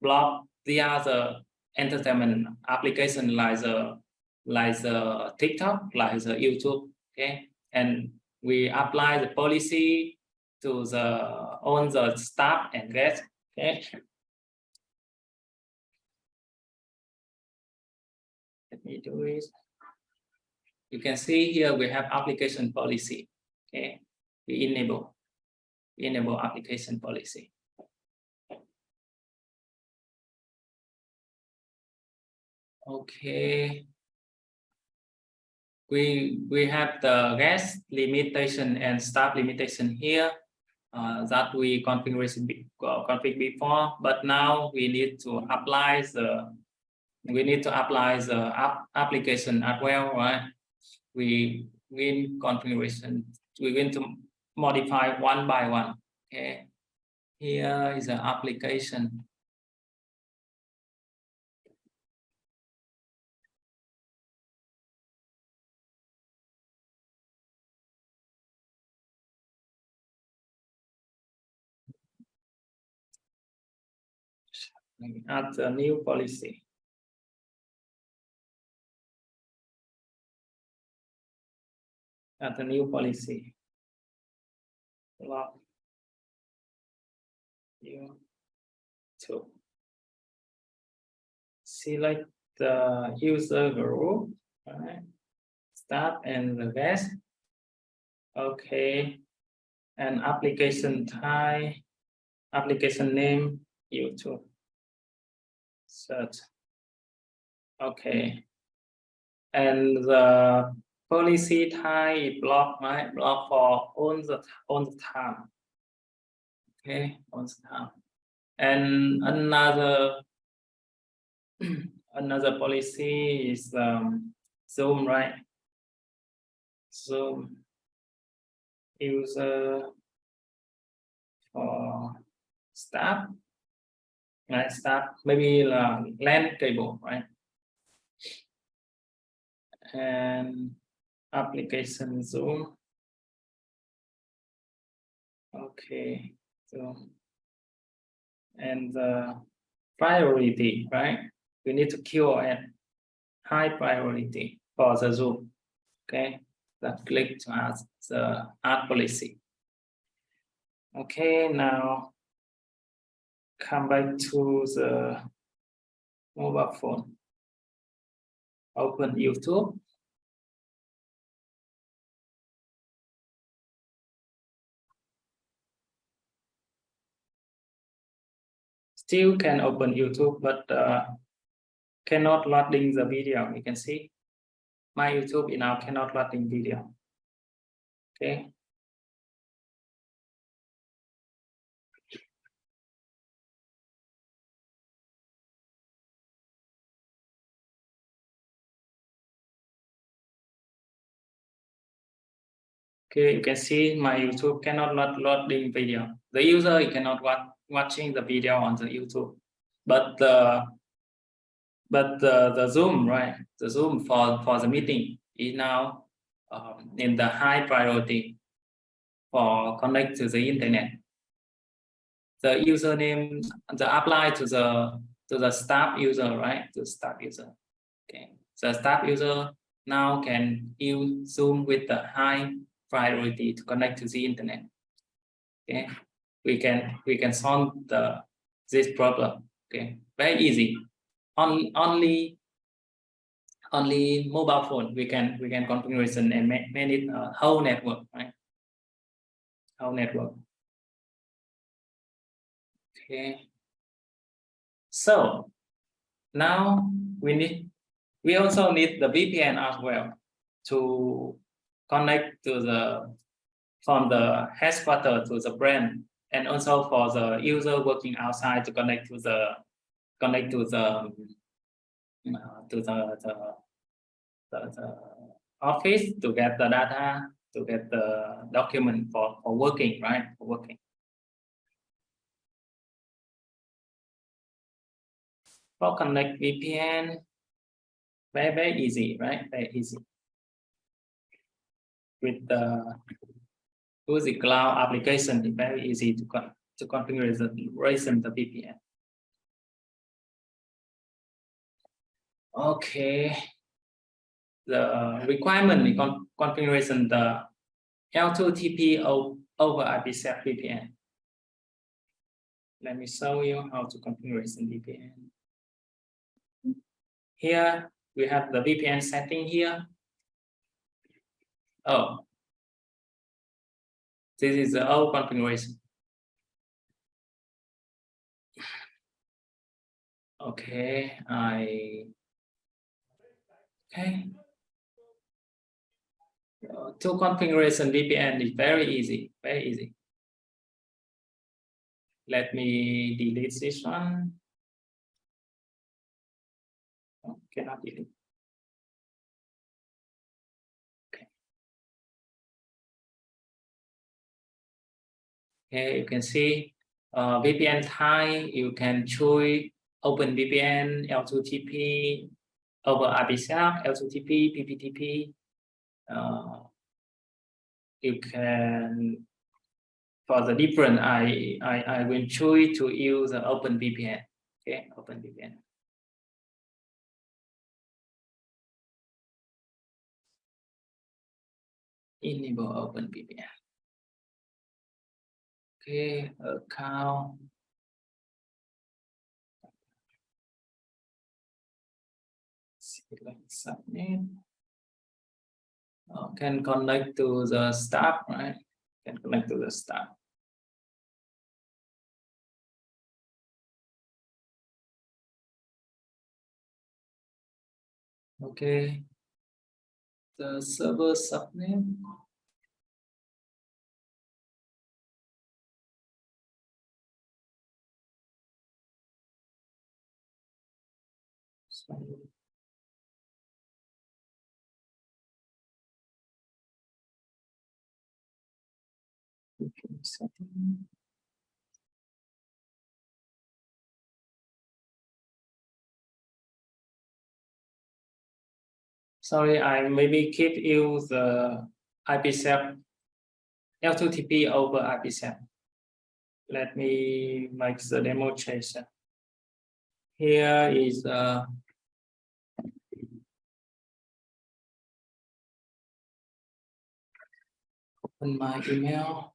block the other entertainment application like the TikTok, like the YouTube, okay? And we apply the policy to on the staff and guests, okay? Let me do it. You can see here we have application policy, okay? We enable application policy. Okay. We have the guest limitation and staff limitation here that we config before, but now we need to apply the application as well, right? We configuration. We're going to modify one by one. Okay. Here is the application. Add a new policy. Add a new policy. Log you to select the user group, right? start and the rest. Okay, and application type, application name, YouTube. Search. Okay, and the policy type block, right? Block for all the time. Okay, all the time. And another another policy is Zoom, right? Zoom user for staff, right? Staff maybe LAN cable, right? And application Zoom. Okay, so and the priority, right? We need to queue at high priority for the Zoom. Okay, let's click to add the add policy. Okay, now come back to the mobile phone. Open YouTube. Still can open YouTube, but cannot loading the video. You can see my YouTube now cannot loading video. Okay. Okay, you can see my YouTube cannot loading video. The user cannot watching the video on the YouTube, but the Zoom, right? The Zoom for the meeting is now in the high priority for connect to the internet. The username, the apply to the staff user, right? To staff user. Okay, the staff user now can use Zoom with the high priority to connect to the internet. Okay, we can solve this problem. Okay, very easy. Only mobile phone we can configuration and manage whole network, right? Whole network. Okay. So now we also need the VPN as well to connect to from the headquarters to the brand, and also for the user working outside to connect to the office to get the data, to get the document for working, right? For working. For connect VPN, very easy, right? Very easy. With the cloud application, it's very easy to configure the VPN. Okay. The requirement configuration the L2TP over IPsec VPN. Let me show you how to configure the VPN. Here we have the VPN setting here. Oh, this is the old configuration. Okay, to configuration VPN is very easy, very easy. Let me delete this one. Oh, cannot delete. Okay, you can see VPN type. You can choose OpenVPN, L2TP, over IPsec, L2TP, PPTP. You can, for the different, I will choose to use the OpenVPN. Okay, OpenVPN. Enable OpenVPN. Okay, account. Select submit. can connect to the staff, right? Can connect to the staff. Okay. The server subname. Setting. Sorry, I maybe keep you the IPsec L2TP over IPsec. Let me make the demonstration. Here is open my email.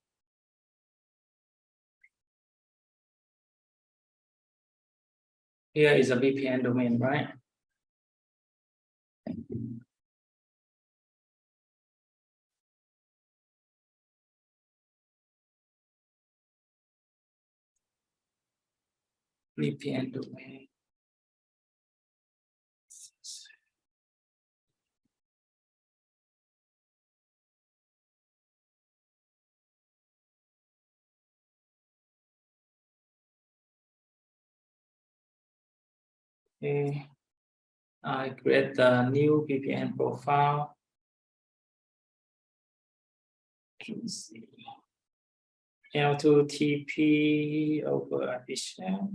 Here is a VPN domain, right? VPN domain. Okay. I create a new VPN profile. Let's see. L2TP over IPsec.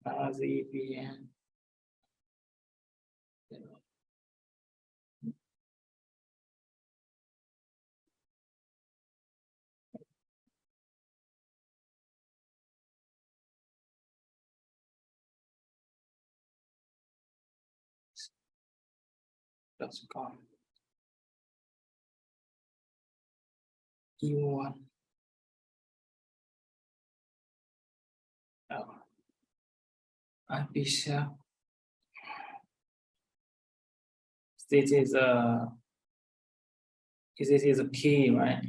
VPN. .com. U1. Oh. IPsec. This is a key, right?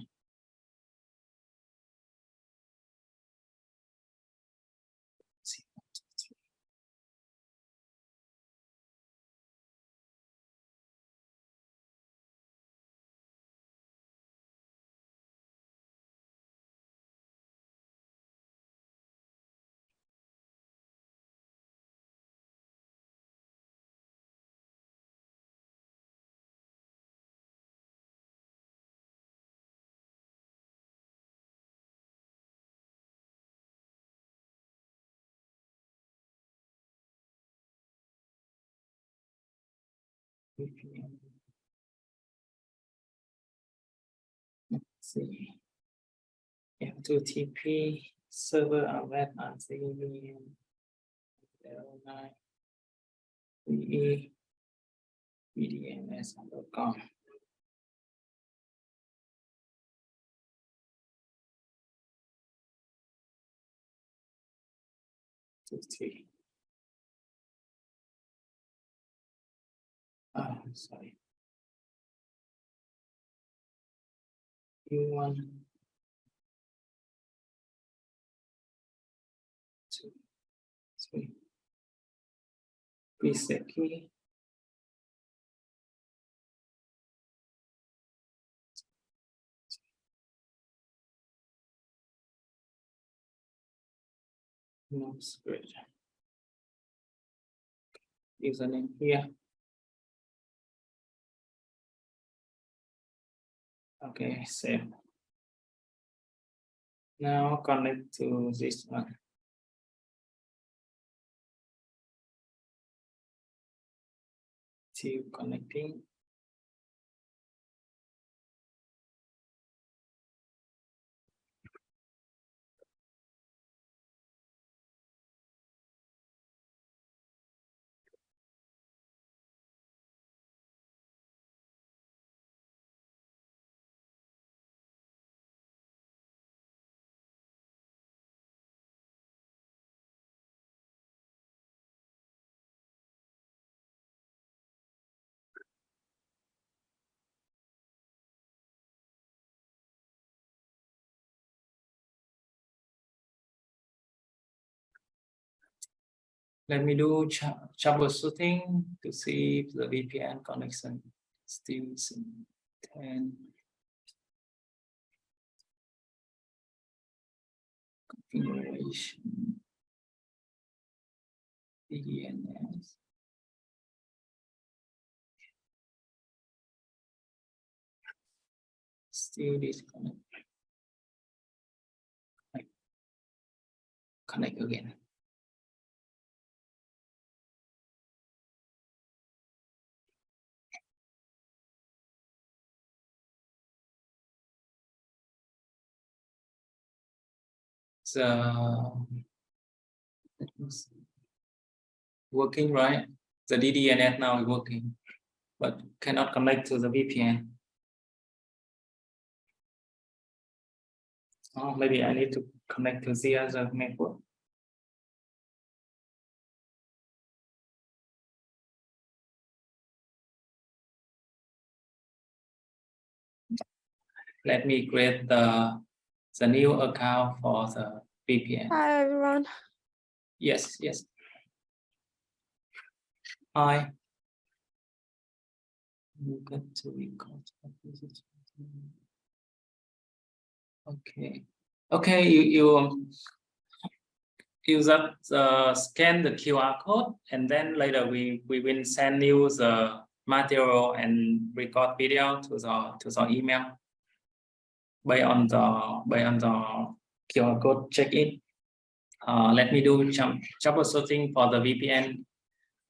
VPN. Let's see. L2TP server outlet on CVN 09 VE BDNS.com. Three. Oh, sorry. U1, 2, 3. Preset key. No spread. Username here. Okay, save. Now connect to this one. To connecting. Let me do troubleshooting to see if the VPN connection still is 10. Configuration. DNS. Still disconnect. Connect again. So working, right? The DDNS now is working, but cannot connect to the VPN. Oh, maybe I need to connect to the other network. Let me create the new account for the VPN. Hi everyone. Yes, yes. Hi. You got to record. Okay. Okay, you just scan the QR code, and then later we will send you the material and record video to the email based on the QR code check-in. Let me do troubleshooting for the VPN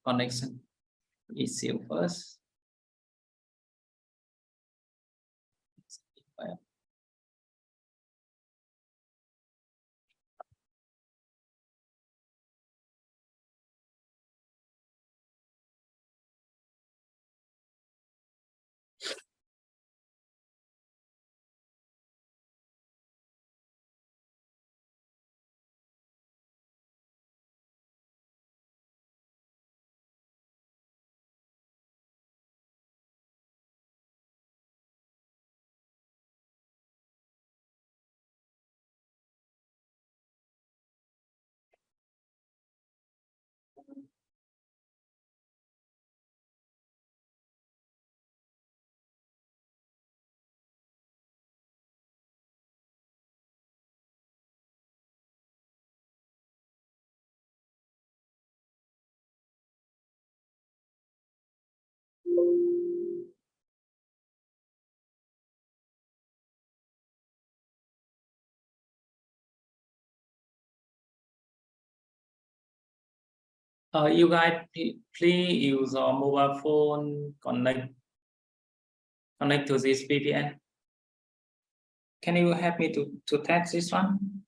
connection issue first. You guys please use your mobile phone connect to this VPN. Can you help me to test this one?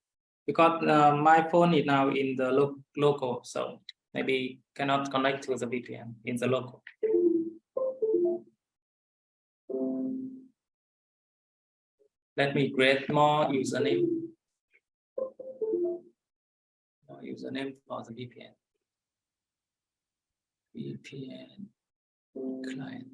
Because my phone is now in the local, so maybe cannot connect to the VPN in the local. Let me create more username. More username for the VPN. VPN client.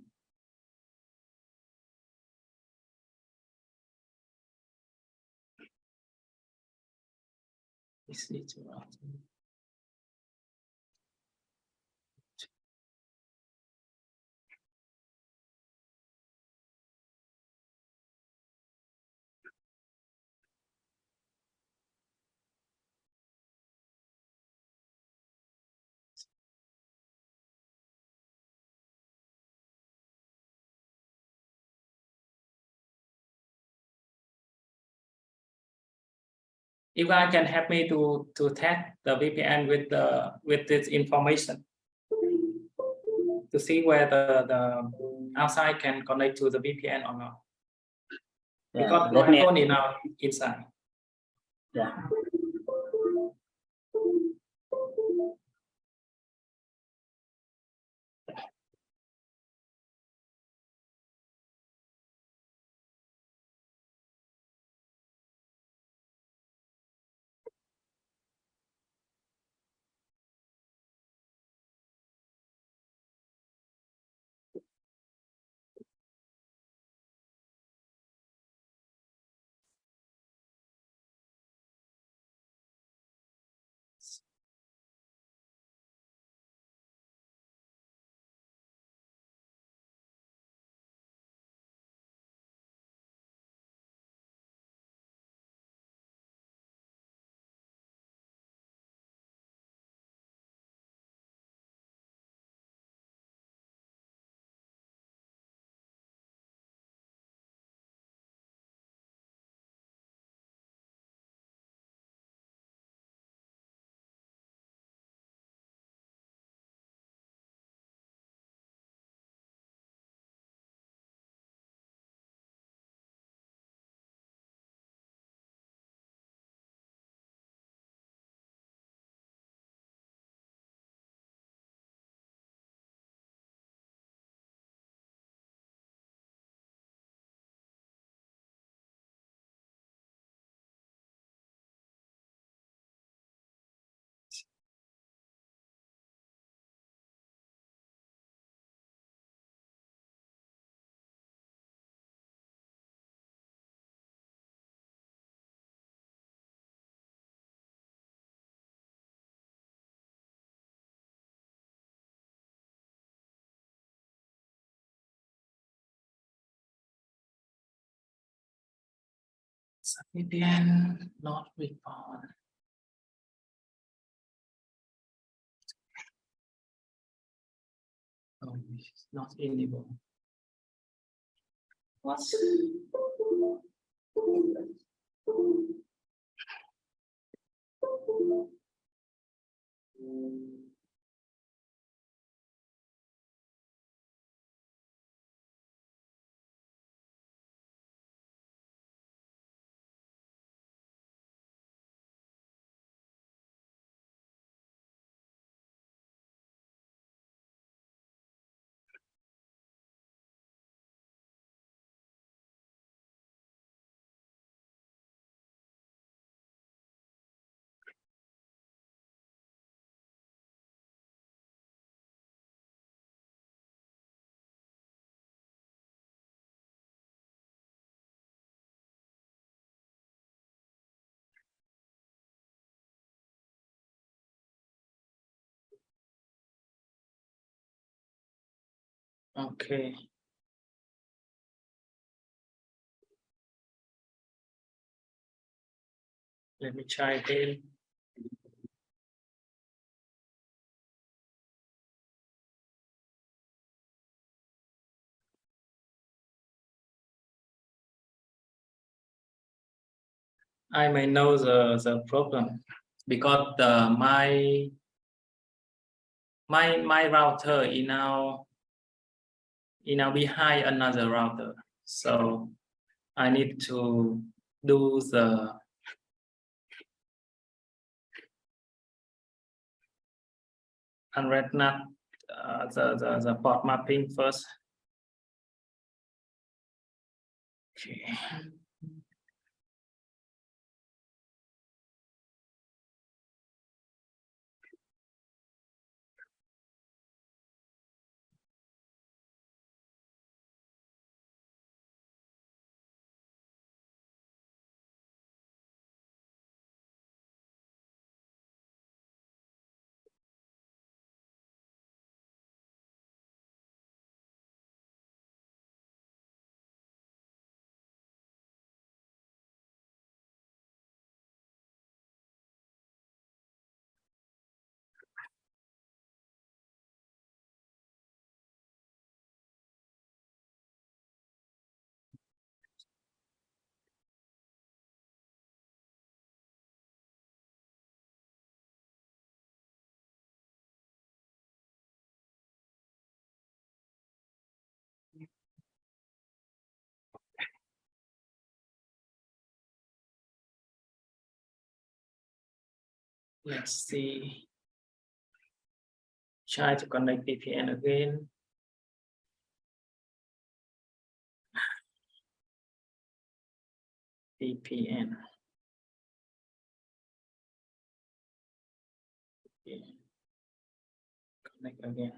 You guys can help me to test the VPN with this information to see whether the outside can connect to the VPN or not. Yeah, Because let my me. phone is now inside. Yeah. VPN not respond. Oh, it's not enabled. What's okay? Let me try again. I may know the problem because my router is now behind another router, so I need to do the unread NAT, the port mapping first. Okay. Let's see. Try to connect VPN again. VPN. Okay. Connect again.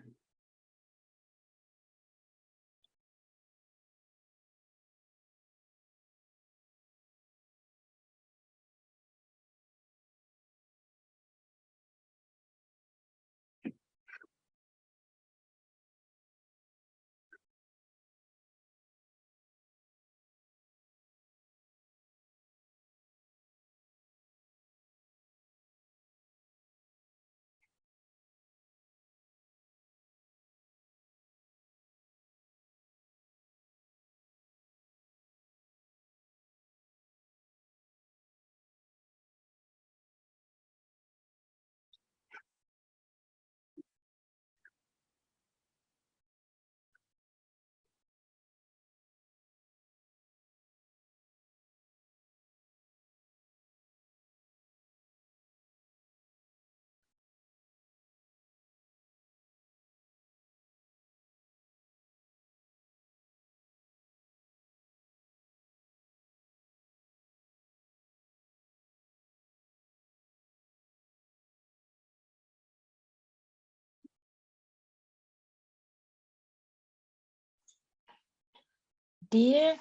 Dear,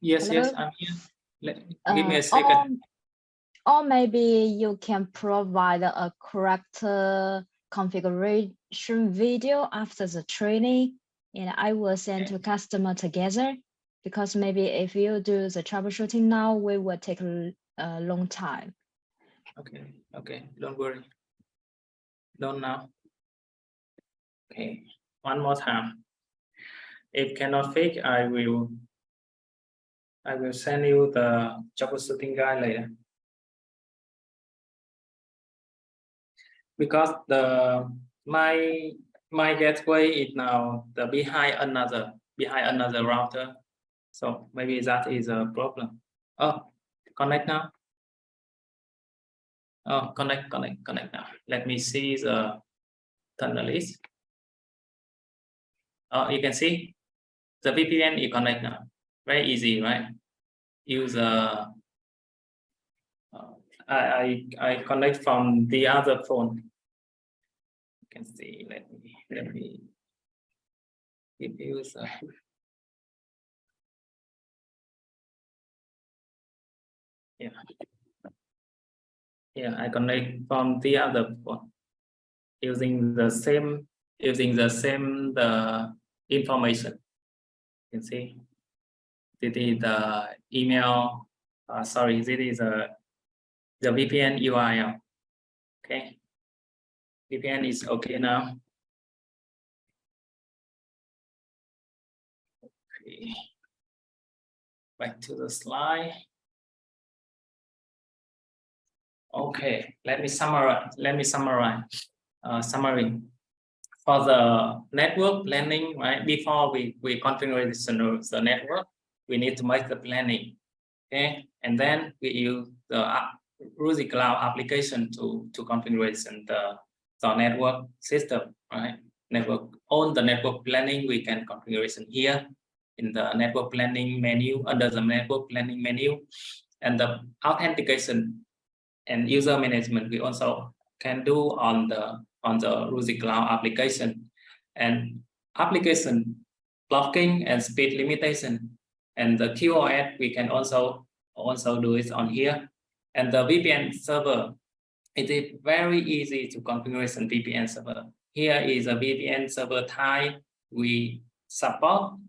Yes, hello? yes, I'm here. Give me a second. Or maybe you can provide a correct configuration video after the training, and I will send to customer together, because maybe if you do the troubleshooting now, we will take a long time. Okay, don't worry. Don't now. Okay, one more time. If cannot fix, I will send you the troubleshooting guide later. Because my gateway is now behind another router, so maybe that is a problem. Oh, connect now. Oh, connect now. Let me see the tunnel list. Oh, you can see the VPN is connect now. Very easy, right? Use I connect from the other phone. You can see. Let me give you yeah, I connect from the other phone using the same information. You can see this is the email. Sorry, this is the VPN URL. Okay, VPN is okay now. Okay, back to the slide. Okay, let me summarize. Summary for the network planning. Right before we configure the network, we need to make the planning. Okay, and then we use the Ruijie Cloud application to configure the network system. Right, on the network planning, we can configuration here in the network planning menu, under the network planning menu, and the authentication and user management we also can do on the Ruijie Cloud application, and application blocking and speed limitation, and the QoS we can also do it on here. And the VPN server, it is very easy to configuration VPN server. Here is a VPN server type. We support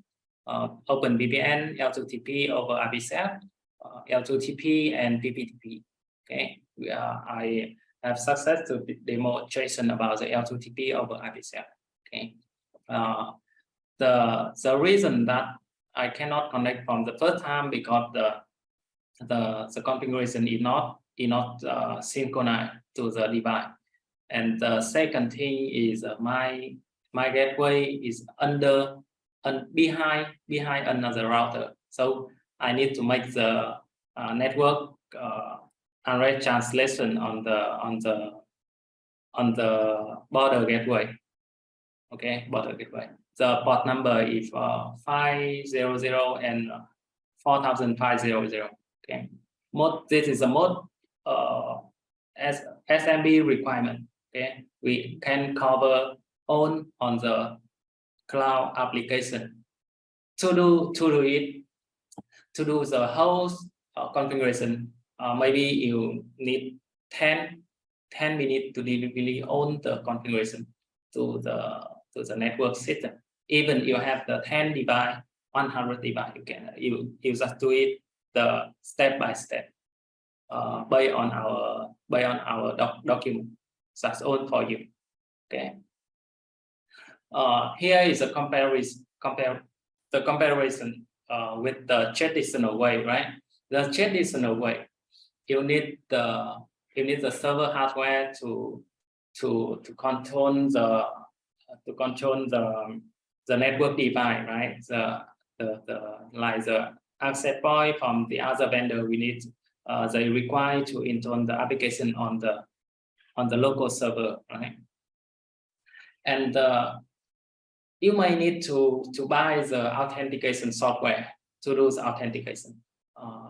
OpenVPN, L2TP over IPsec, L2TP and PPTP. Okay, I have success to demonstration about the L2TP over IPsec. Okay, the reason that I cannot connect from the first time because the configuration is not synchronized to the device, and the second thing is my gateway is behind another router, so I need to make the network array translation on the border gateway. Okay, border gateway. The port number is 500 and 4500. Okay, this is a mode SMB requirement. Okay, we can cover on the cloud application. To do the host configuration, maybe you need 10 minutes to really own the configuration to the network system. Even you have the 10 device, 100 device, you just do it the step by step based on our document. That's all for you. Okay. Here is a comparison with the traditional way, right? The traditional way, you need the server hardware to control the network device, right? Like the access point from the other vendor, we need they require to install the application on the local server, right? And you might need to buy the authentication software to do the authentication.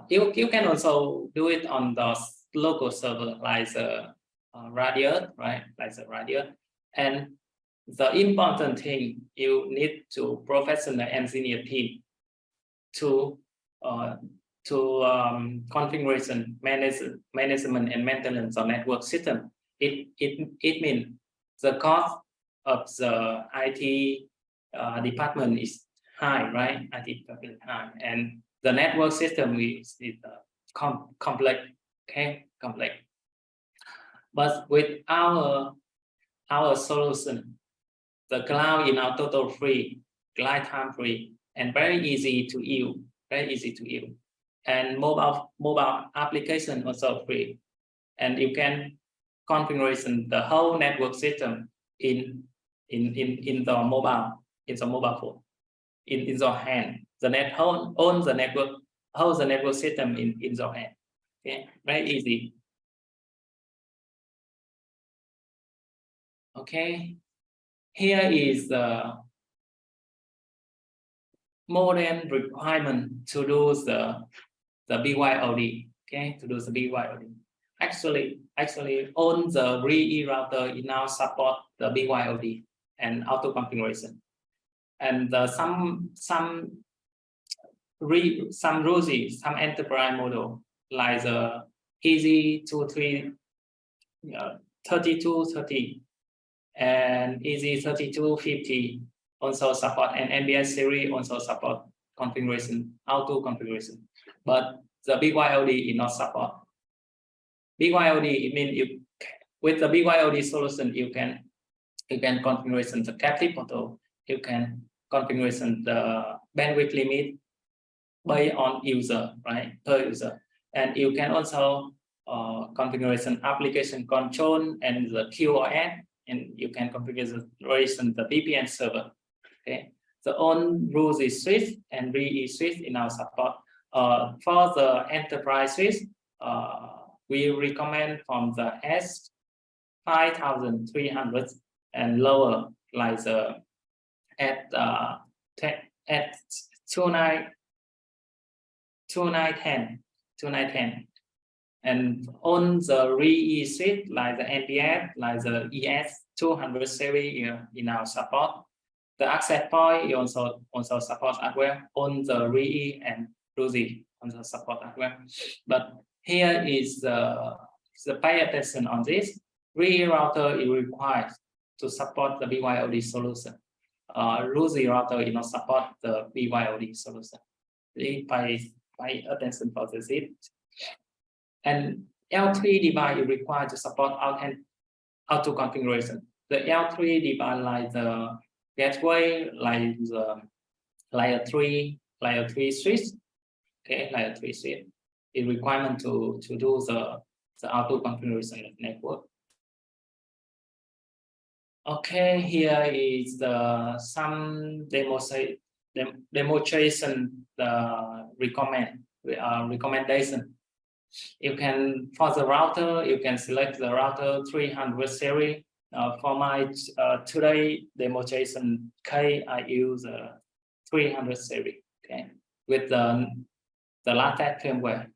You can also do it on the local server like the Ruijie, right? Like the Ruijie. And the important thing, you need to professional engineer team to configuration, management and maintenance of network system. It means the cost of the IT department is high, right? IT capability high, and the network system is complex, okay, complex. But with our solution, the cloud is now total free, lifetime free, and very easy to use, and mobile application also free, and you can configuration the whole network system in the mobile phone, in your hand. The owns the network, holds the network system in your hand. Okay, very easy. Okay, here is the modern requirement to do the BYOD. Okay, to do the BYOD. Actually, on the Ruijie router, it now support the BYOD and auto configuration. And some Ruijie, some enterprise model like the Easy 3230 and Easy 3250 also support, and MBS series also support configuration, auto configuration. But the BYOD is not support. BYOD, it means with the BYOD solution, you can configuration the captive portal, you can configuration the bandwidth limit based on user, right, per user, and you can also configuration application control and the QoS, and you can configuration the VPN server. Okay, so on Ruijie switch and Ruijie switch in our support. For the enterprise switch, we recommend from the S5300 and lower, like the at 2910, and on the Ruijie switch like the NPS, like the ES200 series in our support. The access point also support as well on the Ruijie and Ruijie also support as well. But here is the pay attention on this. Ruijie router is required to support the BYOD solution. Ruijie router is not support the BYOD solution. Please pay attention for this. And L3 device is required to support auto configuration. The L3 device like the gateway, like the layer 3 switch, okay, layer 3 switch is requirement to do the auto configuration of network. Okay, here is some demonstration recommendation. You can, for the router, you can select the router 300 series. For my today demonstration case, I use 300 series. Okay, with the latex firmware.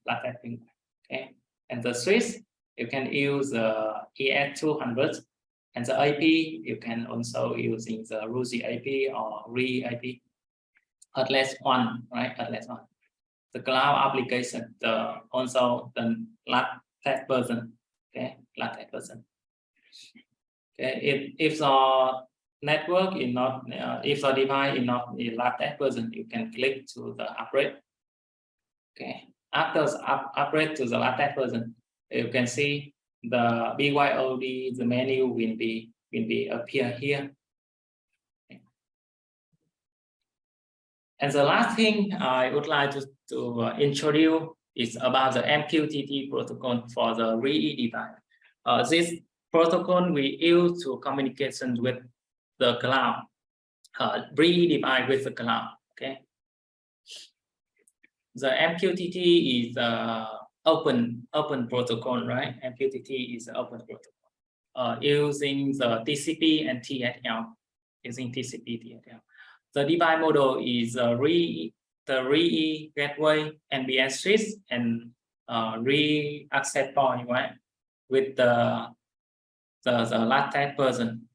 Okay, and the switch you can use ES200, and the IP you can also using the Ruijie IP or Ruijie IP. At least one, right? At least one. The cloud application, also the latex version. Okay, latex version. Okay, if the network is not, if the device is not the latex version, you can click to the upgrade. Okay, after upgrade to the latex version, you can see the BYOD, the menu will be appear here. Okay. And the last thing I would like to introduce is about the MQTT protocol for the Ruijie device. This protocol we use to communication with the cloud, Ruijie device with the cloud. Okay. The MQTT is open protocol, right? MQTT is open protocol using the TCP and TFL. Using TCP TFL. The device model is the Ruijie gateway, NBS switch, and Ruijie access point, right? With the latex version.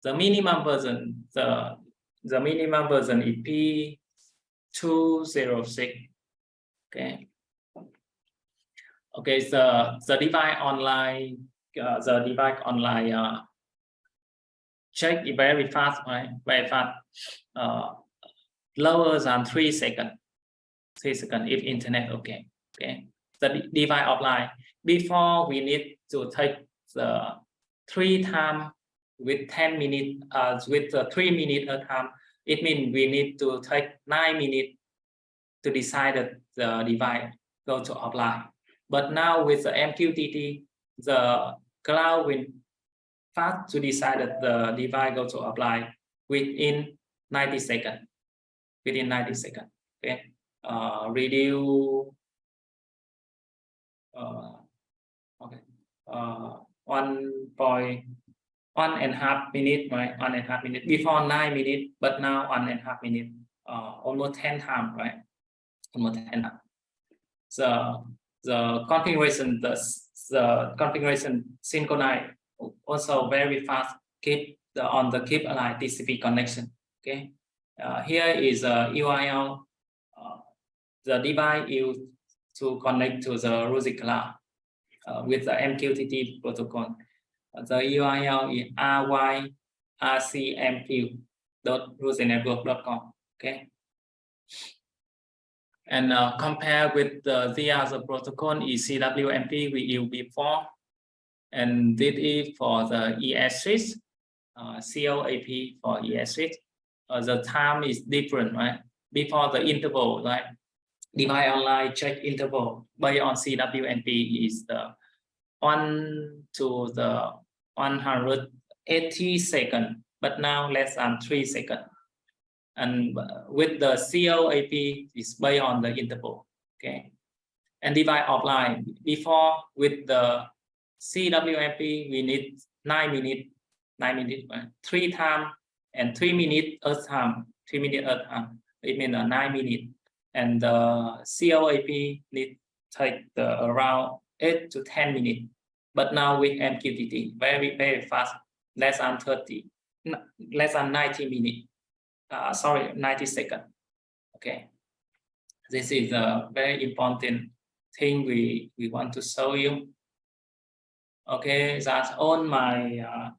The minimum version, the minimum version is P206. Okay. Okay, the device online, check is very fast, right? Very fast. lower than 3 seconds. 3 seconds if internet okay. Okay. The device offline. Before we need to take the 3 times with 10 minutes, with 3 minutes a time. It means we need to take 9 minutes to decide that the device go to offline. But now with the MQTT, the cloud will fast to decide that the device go to offline within 90 seconds. Within 90 seconds. Okay. Reduce okay. 1.5 minutes, right? 1.5 minutes before 9 minutes, but now 1.5 minutes, almost 10 times, right? Almost 10 times. So the configuration, the configuration synchronize also very fast. Keep on the keep alive TCP connection. Okay. Here is a URL. The device used to connect to the Ruijie cloud with the MQTT protocol. The URL is ryrcmq.ruijienetwork.com. Okay. And compare with the other protocol is CWMP we used before, and this is for the ES6, COAP for ES6. The time is different, right? Before the interval, right? Device online check interval based on CWMP is the 1 to the 180 seconds, but now less than 3 seconds. And with the COAP is based on the interval. Okay. And device offline. Before with the CWMP, we need 9 minutes, 3 times and 3 minutes a time, 3 minutes a time. It means 9 minutes. And the COAP need take around 8 to 10 minutes. But now with MQTT, very, very fast, less than 90 minutes. 90 seconds. Okay. This is a very important thing we want to show you. Okay, that's all my